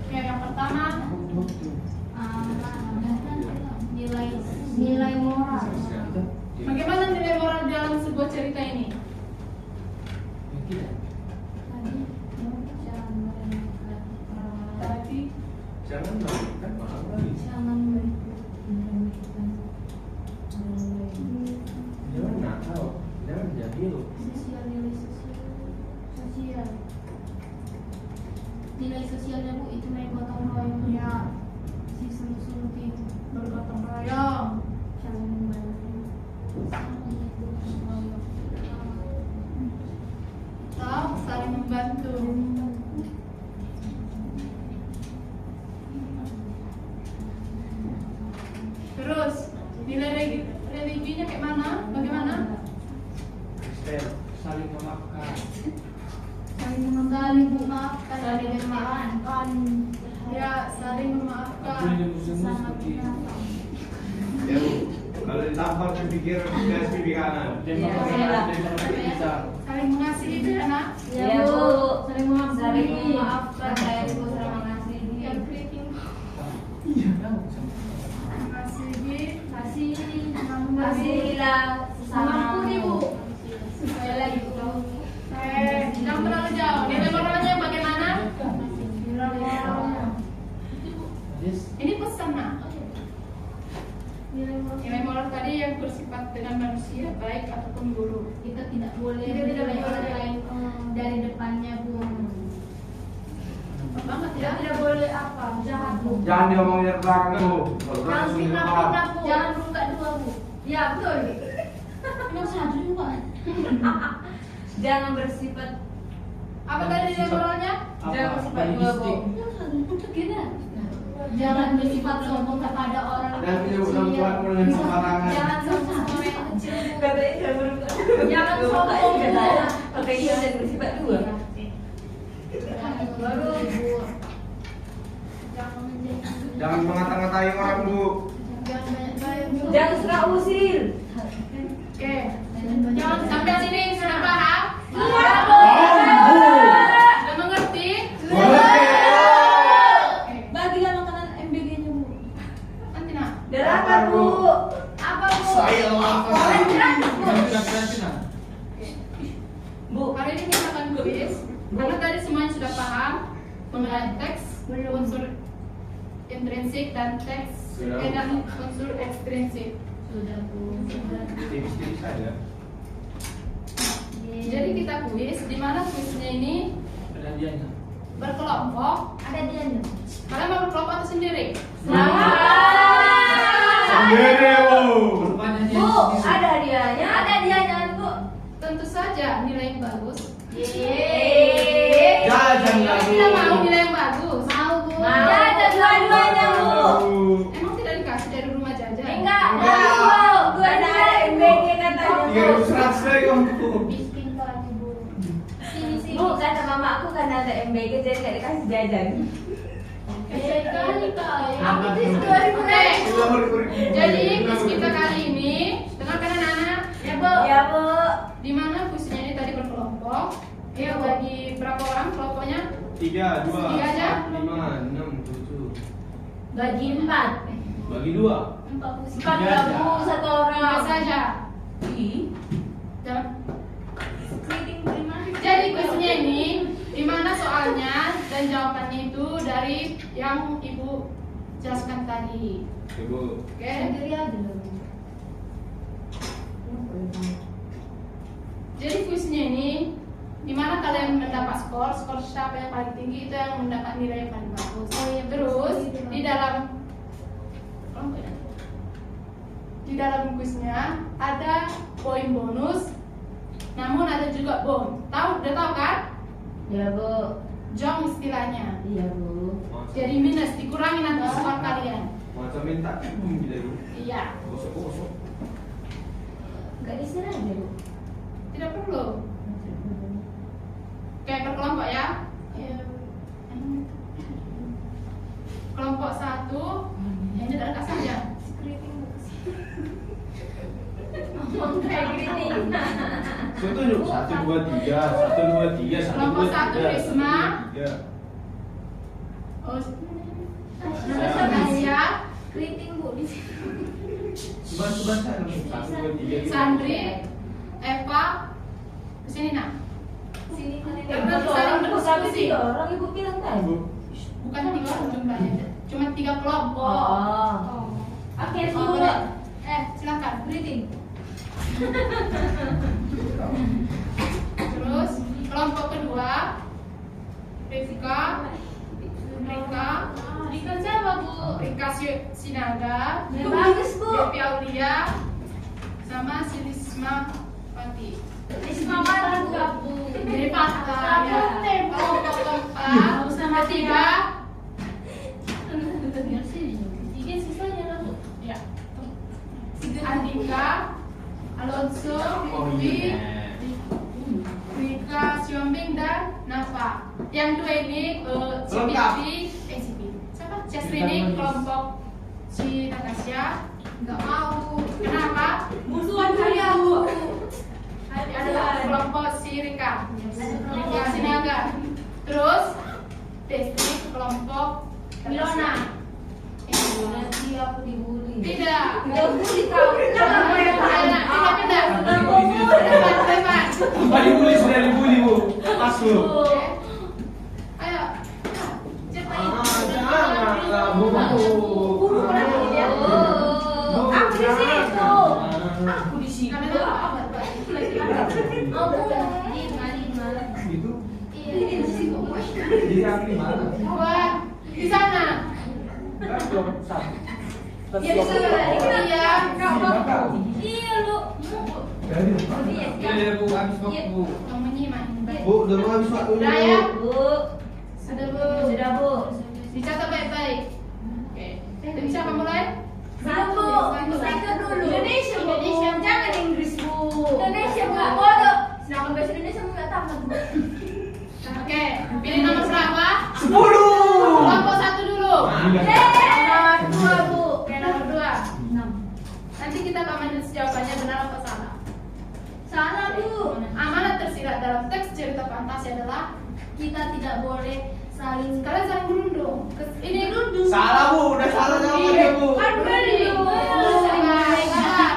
Oke, yang pertama Nilai moral. bagaimana nilai moral dalam sebuah cerita ini? Tadi Jangan meremehkan orang lain. Jangan nakal. Jangan jahil. Nilai sosialnya, Bu, itu main gotong royong. ya, Si sungguh-sungguh bergotong royong. saling membantu. Atau saling membantu. Terus nilai religinya kayak mana? Bagaimana? Kristen. Saling memaafkan. Saling memaafkan. Saling memaafkan. Ya, saling memaafkan. Ini musim seperti Ya, Bu. Kalau ditampar ke pikiran kiri kanan. bisa. Saling mengasihi itu ya, nak? Ya, Bu. Saling memaafkan. Saling memaafkan, saya Bu saling mengasihi. Yang creating. Mengasihi. Kasihilah sesama. Mengampuni, Bu. Supaya lagi, Bu. Jangan terlalu jauh. Nilai moralnya bagaimana? Ini pesan, nak. Nilai moral tadi yang bersifat dengan manusia baik ataupun buruk. Kita tidak boleh Kita tidak menilai boleh. orang lain dari depannya, Bu. Cepat banget ya. Tidak boleh apa? Jahat, Bu. Jangan diomongin dari belakang, Bu. Kalau Jangan berani sendiri fitnah-fitnah, Bu. Jangan buka dua, Bu. Ya, betul. Ini satu juga. Jangan bersifat Apa tadi nilai moralnya? Jangan bersifat dua, Bu. Jangan bersifat sombong kepada orang Dan menyebut Tuhan dengan sembarangan. Jangan sombong sama yang kecil, Bu. Katanya jangan berbuka. Jangan sombong, Bu. Oke, iya dan bersifat dua. Baru, Bu. Jangan menjadi. Jangan mengata-ngatain orang, Bu. Jangan banyak gaya, Bu. Jangan suka usir. Oke. Jangan sampai sini sudah paham? Iya, Bu. Sudah mengerti? Bagilah makanan MBG-nya, Bu. Nanti, nak. Delapan, Bu. Apa, Bu? Saya lapar. Bu, hari ini kita akan kuis. Karena tadi semuanya sudah paham mengenai teks, unsur intrinsik dan teks dan unsur ekstrinsik. Sudah, Bu. Sudah. Tipis-tipis saja. Jadi kita kuis, di mana kuisnya ini Ada dianya. berkelompok. Ada dia nih. Kalian mau berkelompok atau sendiri? Sendiri, Bu. Bu, ada hadiahnya. Ada dianya, Bu. Tentu saja nilai yang bagus. Yeay. Jajan lah, Bu. Kita mau nilai yang bagus. Mau, Bu. Mau. Ya, ada dua-duanya, Bu. Emang tidak dikasih dari rumah jajan? Enggak, Bu. Ada MBG katanya, Bu. 300 lagi, Bu. Miskin lagi, Bu. Sini. Bu, kata mamaku kan ada MBG jadi nggak dikasih jajan. Sekali kali. Aku Itu 2000. Oke. Jadi kuis kita kali ini, dengarkan anak-anak, ya Bu. Ya, Bu. Di mana kuisnya ini tadi berkelompok. Ya bagi berapa orang 3, 2, Tiga aja. 5, 6, 7. Bagi 4. Bagi 2. 4 Tiga aja. kamu satu orang. Tiga saja. Ih. Dan- Jadi kuisnya ini dimana soalnya dan jawabannya itu dari yang ibu jelaskan tadi. Ibu. Oke? Sendiri aja loh. Jadi kuisnya ini dimana kalian mendapat skor siapa yang paling tinggi itu yang mendapat nilai yang paling bagus. Terus di dalam kuisnya ada poin bonus, namun ada juga bom. Udah tahu kan? Ya Bu. Jong istilahnya. Iya Bu. Jadi minus dikurangi nanti skor kalian. Macam minta gitu ya. Iya. Gosok-gosok. Enggak diserah aja Bu. Tidak perlu. Kayak berkelompok ya. Kelompok 1 yang tidak dekat saja. Kayak gini. Saya tunjuk 1, 2, 3, 1, 2, 3, 1, 2, 3. Kelompok 1 Risma. 3. Oh, Saya Natasha, Keriting Bu di sini. Baca 1, 2, 3. Sandri, Eva, kesini nak. Sini kalian. Saling berdiskusi. 3 orang Ibu bilang tadi. Bukan 3 orang jumlahnya, cuma 3 kelompok. Oh. Oke, Oh, Bu. boleh. Silakan. Keriting. Terus kelompok kedua Rika siapa Bu? Rika Sinaga, Bagus Bu. Devi Aulia, sama Silisma Pati. Risma mana Bu? Jadi patah ya. Kelompok keempat ketiga tiga sisanya lah Bu. Ya. Andika, Alonso, Vivi, Rika, Siombing dan Nafa. Yang dua ini siapa? Chestrini kelompok si Natasha. Nggak mau. Kenapa? Musuhan kalian Bu. Adalah kelompok si Rika. Rika Sinaga. Terus Destiny kelompok Milona. Nanti aku dibully. Tidak. Dibully kau. Tidak. Bebas. Apa dibully? Sudah dibully Bu. Masuk. Ayo. Cepat. Janganlah Bu. Aku di situ. Aku di situ. Kamera apa? Itu Iya di situ. di kaki mana? Wah, di sana. Kan belum satu. Iya di sana. Iya. Iya lu. Ya Bu, habis waktu Bu. Yang menyimak. Bu, udah mau habis waktu Udah ya? Bu. Sudah Bu. Sudah Bu. Dicatat baik-baik. Oke. Jadi siapa mulai? Satu. Mereka dulu. Indonesia Bu. Indonesia. Jangan Inggris Bu. Indonesia Bu. Bodoh. Sedangkan bahasa Indonesia Bu nggak tamat Bu. Oke. Pilih nomor berapa? 10. Kelompok 1 dulu. Nomor 2 Bu. Oke, nomor 2. Nanti kita pamerin jawabannya benar atau salah. Salah Bu. Amanat tersirat dalam teks cerita fantasi adalah Kita tidak boleh saling kalian saling berundung. Ini berundung. Salah Bu, udah salah jawabannya Bu. Kan belum. Salah.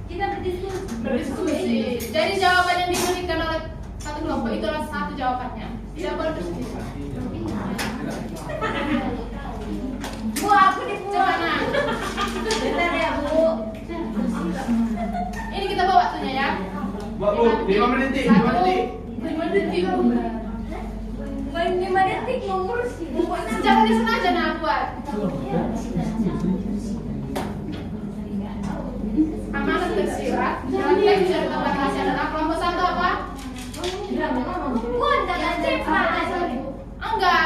Kita berdiskusi. Berdiskusi. Jadi jawaban yang diberikan oleh satu kelompok itu adalah satu jawabannya. Tidak boleh berselisih. Bu, aku dibuat. Coba nah. Bentar ya Bu. Ini kita bawa waktunya ya. Buat Bu, 5 menit, 5 menit. 5 detik. 5 detik mau ngurus sih. Jangan disengaja nah buat. Amanat tersirat dalam teks cerita fantasi adalah kelompok 1 apa? Buat jangan cepat. Enggak.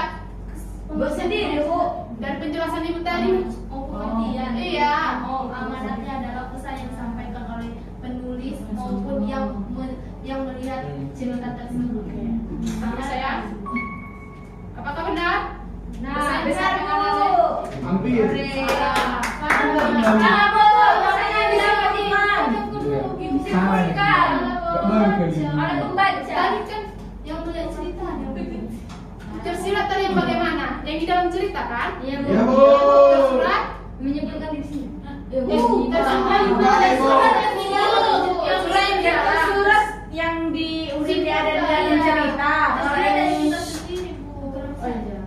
Buat sendiri Bu. Dari penjelasan ibu tadi. pengertian. Iya. Amanatnya adalah pesan yang disampaikan oleh penulis maupun yang melihat cerita tersebut. Oke sayang. Apakah benar? Nah, Pesan benar disampaikan Bu. oleh- Hampir. Nah, Bu, rasanya bisa beriman. Simpulkan. Ada pembaca. Tadi kan yang melihat ceritanya. tersirat tadi yang bagaimana? Yang di dalam cerita kan? Iya, Bu. Ya, Bu. Tersurat Menyebutkan di sini. tersurat Surat yang di ada di dalam cerita. Kalau yang tersendiri, Bu.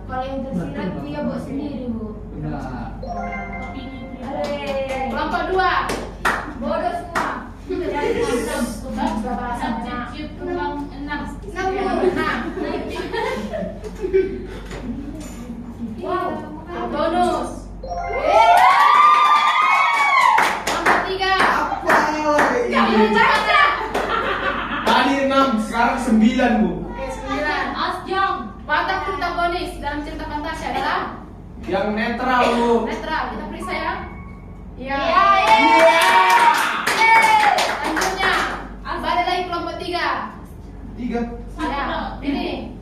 Kalau yang tersirat dia buat sendiri, Bu. Benar. kelompok 2. Bodoh semua. Wow, bonus. Kelompok 3. Apa ini? Tadi 6, sekarang 9, Bu. Oke, 9. Watak protagonis dalam cerita fantasi adalah Yang netral, Bu. netral. Kita periksa ya. Iya. Iya. Selanjutnya, balik lagi kelompok 3. 3. Ya, ini.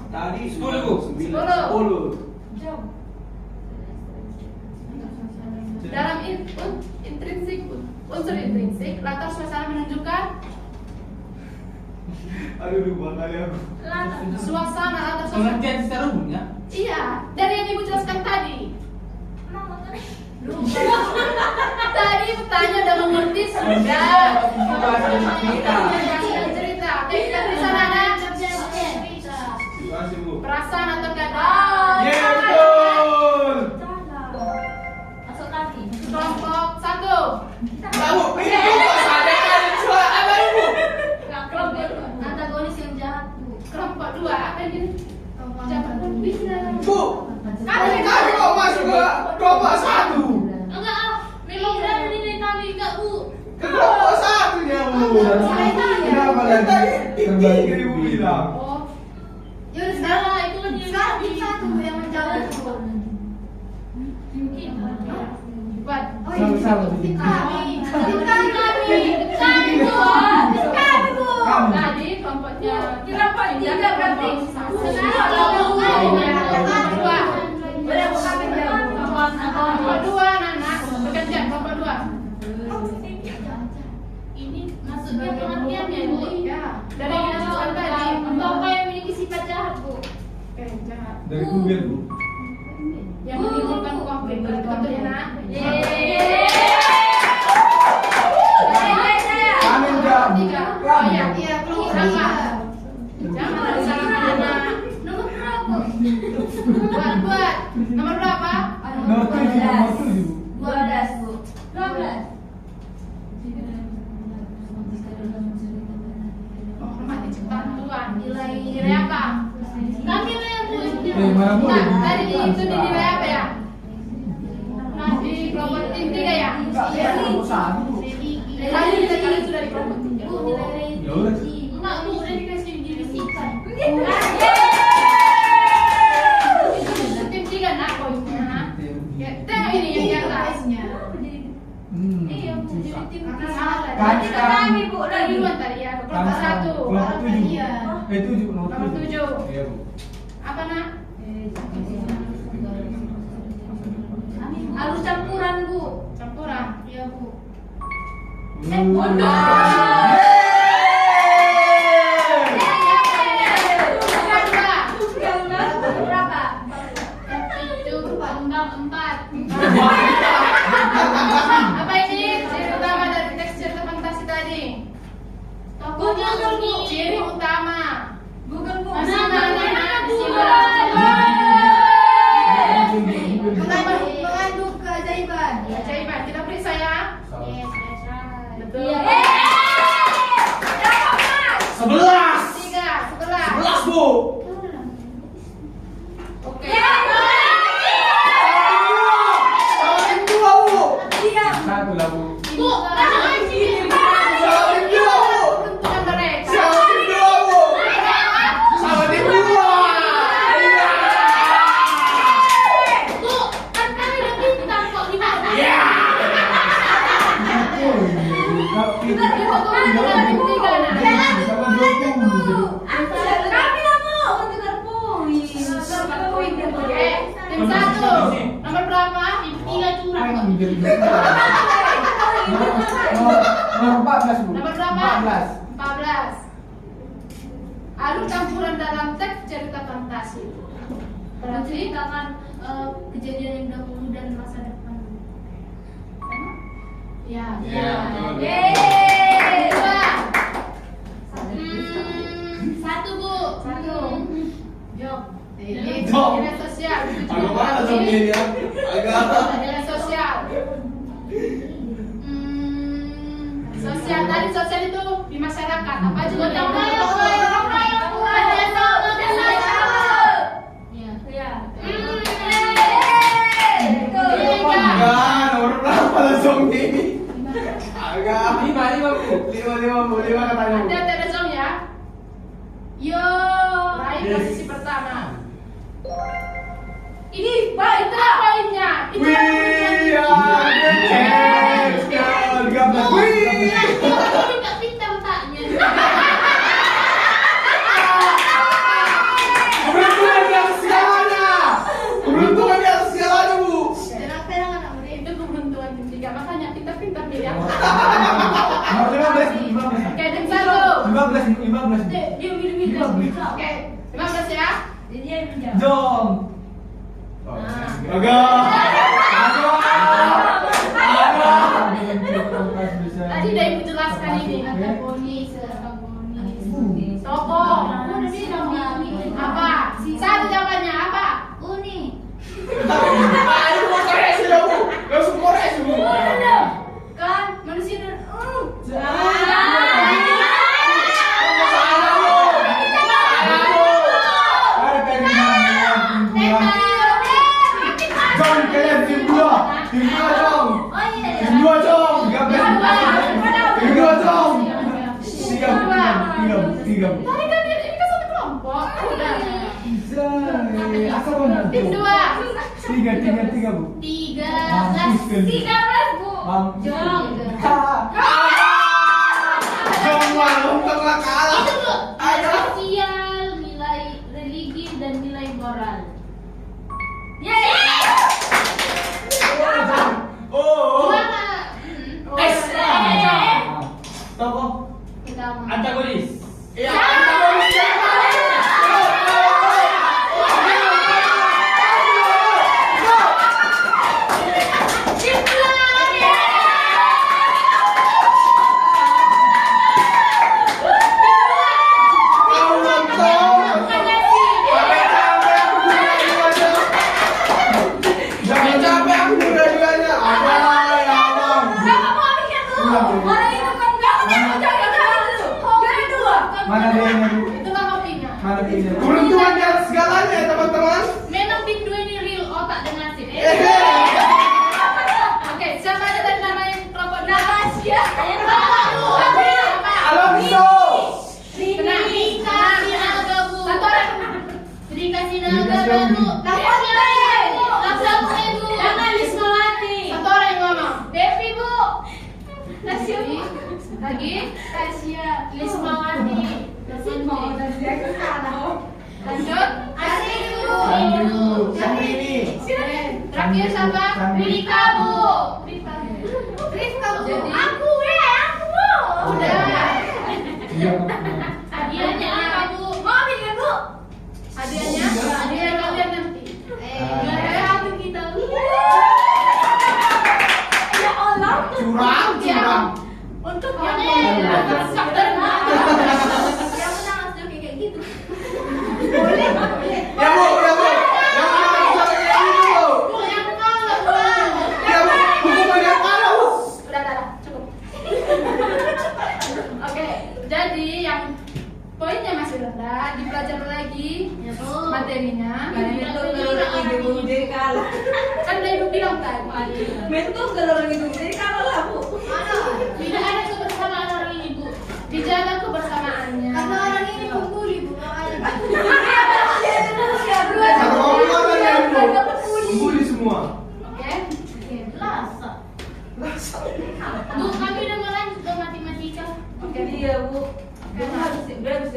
Tadi 10, Bu. 10. 10. Dalam unsur intrinsik, latar suasana menunjukkan Aduh, lupa kali aku. suasana latar suasana. Pengertian secara umum ya. Iya, dari yang ibu jelaskan tadi. Tadi bertanya udah mengerti sudah. Cerita. Oke, kita di sana ada Situasi, Bu. perasaan atau keadaan. Iya, betul. Masuk kaki. Kelompok 1. Tahu, ini kelompok ada kan suara apa, Bu? Kelompok Antagonis yang jahat, Bu. kelompok 2 apa ini? Jangan berbicara. Bu, kami kok masuk ke kelompok 1. Enggak, memang udah nilai tadi enggak, Bu. Ke kelompok 1-nya, Bu. Kenapa lagi? Tiga ibu bilang. Oh, Ya udah sekarang itu kan dia satu yang menjawab. buat. Oh, ini kami. Tadi kelompoknya Kelompok 3 berarti. Kelompok 2 Nana bekerja kelompok 2. Ini maksudnya pengertiannya, Bu. Ya, dari yang kita sebutkan tadi. Tokoh yang memiliki sifat jahat, Bu. Oke, jahat. Dari Google, Bu. Yang menimbulkan konflik betul ya, Nak? Kami jam. 3. Oh iya, iya, perlu sama. Jangan ada sama Nana. Nomor berapa? Buat. Nomor berapa? Nomor 7. 12, Bu. 12. Menghormati ciptaan Tuhan. Nilai apa? Kami yang Mana boleh? Nah, tadi itu dinilai apa ya? Nah, di kelompok 3 ya? Iya, kelompok 1, Bu. Tadi kita kali sudah di kelompok 3. Ya udah. enggak, Bu, udah dikasih diri sifat. Tim 3 Nak poinnya. Ya, tengok ini yang di atasnya. Iya, Bu, jadi tim Karena salah tadi. Kan sekarang kami, Bu, Udah duluan tadi ya, ke kelompok 1. Kelompok 7. Iya. 7, nomor Kelompok 7. 7. Iya, Bu. Apa Nak? harus campuran, Bu. Campuran. Iya, Bu. Berapa? 7 kembang 4. Apa ini? Ciri utama dari teks cerita fantasi tadi. Tokohnya Ciri utama. bukan, Bu. Mana di sini. Mengandung keajaiban. Keajaiban. Kita periksa ya. Betul. Iya. 11. 3, 11. 11, Bu. Oke. Salamin 2, Bu. Iya. 1 lah, Bu. Bu, Salamin 2, Bu. Tentukan mereka. Salamin 2, Bu. Salamin 2. Iya. Bu, kan kami udah bintang kok di mana? Iya. Kami lah, Bu. Untuk terpoin. Oke. Tim 1. Nomor berapa? 3 curang kok. Nomor 14, Bu. Nomor berapa? 14. 14. Alur campuran dalam teks cerita fantasi. menceritakan kejadian yang dahulu dan masa depan. Ya. Ya, betul. Yeay. Satu Bu. Jok. Jok. Nilai sosial. Agak mana dong ini ya? Agak. Nilai sosial. Sosial tadi sosial itu di masyarakat. Apa juga yang Enggak, nomor berapa langsung nih? Agak. 5 Bu. 5 katanya Bu. Ada song ya. Yo, raih posisi pertama. Ini itulah poinnya. Itulah poinnya. Pintar taknya. Keberuntungan yang segalanya Bu. Terang-terang anak muda itu keberuntungan ketiga. Makanya pintar-pintar milih apa. 15. Oke, dan satu. 15. Dia milih. Oke, 15 ya. Jadi dia yang menjawab. Jom. Tadi udah ibu jelaskan ini. Antagonis. Tokoh. Udah bilang apa? Satu jawabannya apa? Uni. Ini mau koreksi dong Bu. Langsung koreksi Bu. Kan manusia dan Jom kalian tim 2 Jom. Tim 2 Jom. 13. Tim 2 Jom. 3. Tadi kan ini kan satu kelompok. Udah. Asal mana? Tim 2. 3 Bu. 13 Bu. Jom. Jom untuk kalah. Itu Bu. Sosial, nilai religi dan nilai moral. Oh. Tokoh Antagonis. Ya, antagonis. Jangan capek aku dua-duanya. Abang, ya Abang. Orang itu kan mana dia Bu? Itulah hobinya. Mana dia? Keberuntungan di atas segalanya ya teman-teman. memang tim 2 ini real otak dan nasib. Oke, siapa aja tadi nama yang kelompok dua? Natasha. Alonso. Rika Sinaga Bu. Satu orang. Rika Sinaga baru. Langsung Bu. Jangan Lismawati. Satu orang yang ngomong. Devi Bu. Lagi. Tasya. Lismawati. Lanjut. Asri Bu. Syahrini. Terakhir siapa? Rika Bu. Rifka Bu. Jadi- Aku Bu. Udah. Hadiahnya apa Bu? Hadiahnya kalian nanti. Satu kita. Ya Allah. Curang. Untuk Oh, yang nih. sakit. Yang menang harus kayak gitu. Boleh. Ya Bu, ya Bu. Yang mana bisa kayak gitu Bu? Yang kalah, Bu. Ya Bu, hukuman yang mana Bu? Udah, cukup. Oke, jadi yang poinnya masih rendah, dipelajari lagi materinya. Kan udah ibu bilang tadi. Tidak ada kebersamaan orang ini Bu. Dijaga kebersamaannya. Karena orang ini pembuli Bu. Satu omongan ya Bu. Pembuli semua. Oke. Lasa. Bu, kami udah mau lanjut ke matematika. Oke. Bu.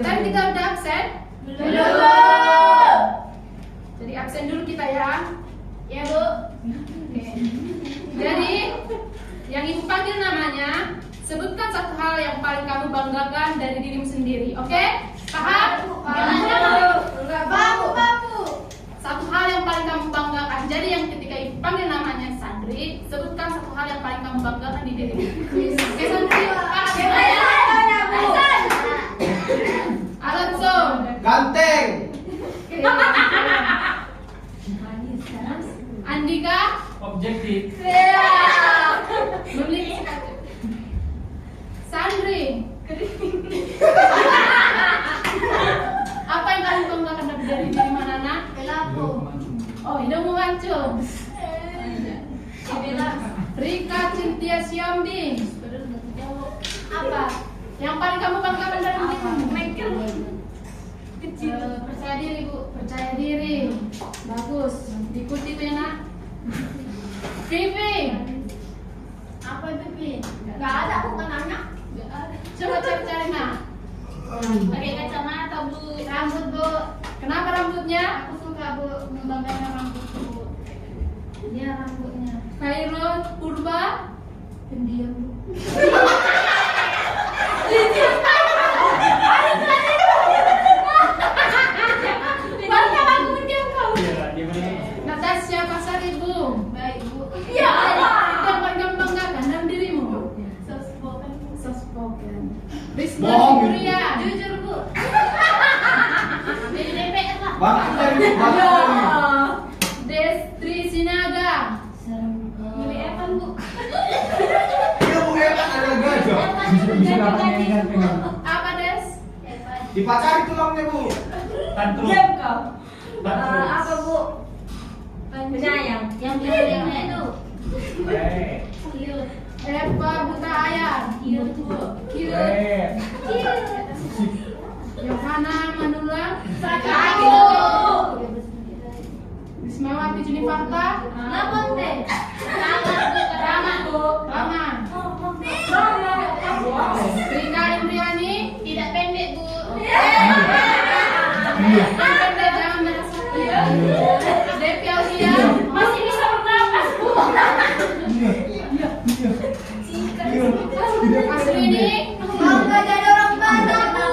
Kan kita udah absen? Belum. Jadi absen dulu kita ya. Ya Bu. Oke. Jadi yang ibu panggil namanya, sebutkan satu hal yang paling kamu banggakan dari dirimu sendiri. Oke? Paham? Jangan. Enggak babu. satu hal yang paling kamu banggakan. Jadi yang ketika dipanggil namanya Sandri, sebutkan satu hal yang paling kamu banggakan di dirimu. Oke Sandri, Alonso, Ganteng. Andika, Objektif. memiliki Sandri. Apa yang kamu banggakan dari diri Manana? Oh, hidungmu mancung. Rika Cynthia Siombing. Apa yang paling kamu banggakan dari dirimu? Kecil. Percaya diri Bu, percaya diri. Bagus. Diikuti tuh ya nak. Vivi. Apa itu Vivi? Gak ada, bukan anak. Coba cari-cari nak. Pakai kacamata Bu. Rambut Bu. Kenapa rambutnya? Aku suka Bu membanggakan rambut Bu. Dia rambutnya Khairul Purba. pendiam Bu. Banyak aku mendiam kau. Iya, dia mana? Natasha Pasari Bu. Baik Bu. Ya Allah. Yang paling kamu banggakan dalam dirimu? Soft-spoken Bu. Soft-spoken. Rizky Bohong. Kuria. Jujur Bu. Jadi DPR lah. Destri Sinaga. Milih Evan Bu. Apa Des? Evan. Dipacari tulangnya Bu. Tantrum. kau. Tantrum. Apa Bu? Penyayang. Yang penyayangnya itu. Cute. Eva Buta Ayar. Cute Bu. Cute. Yohana Manula. Sakit. Wismawati Junifarta. Lapor deh. Rama Bu. Rama. Rika Indriani. Tidak pendek Bu. Pendek jangan merasa. Devi Aulia. Masih bisa bernapas Bu. Asrini. Bangga jadi orang Batak Bu.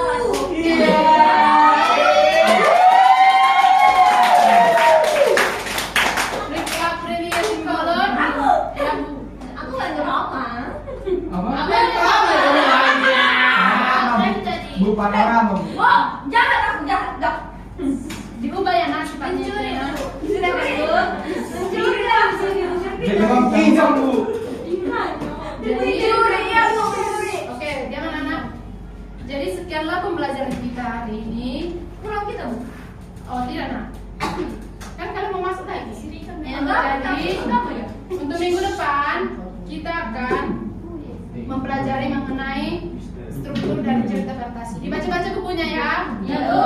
Rika Aprilia Simbolon. Ya Bu. Aku gak ngerama. Bu panorama Bu. Oh, jahat aku jahat. Diubah ya nasi Mencuri ya. Bu. Sudah kan Bu? Mencuri lah sini. Jadi Bang Kijang Bu. Mencuri ya Bu. Mencuri. Oke, jangan anak. Jadi sekianlah pembelajaran kita hari ini. Pulang kita Bu. Oh tidak nak. Kan kalian mau masuk lagi. Ya, Jadi untuk minggu depan kita akan mempelajari mengenai struktur dari cerita fantasi. Dibaca-baca bukunya ya. Ya Bu.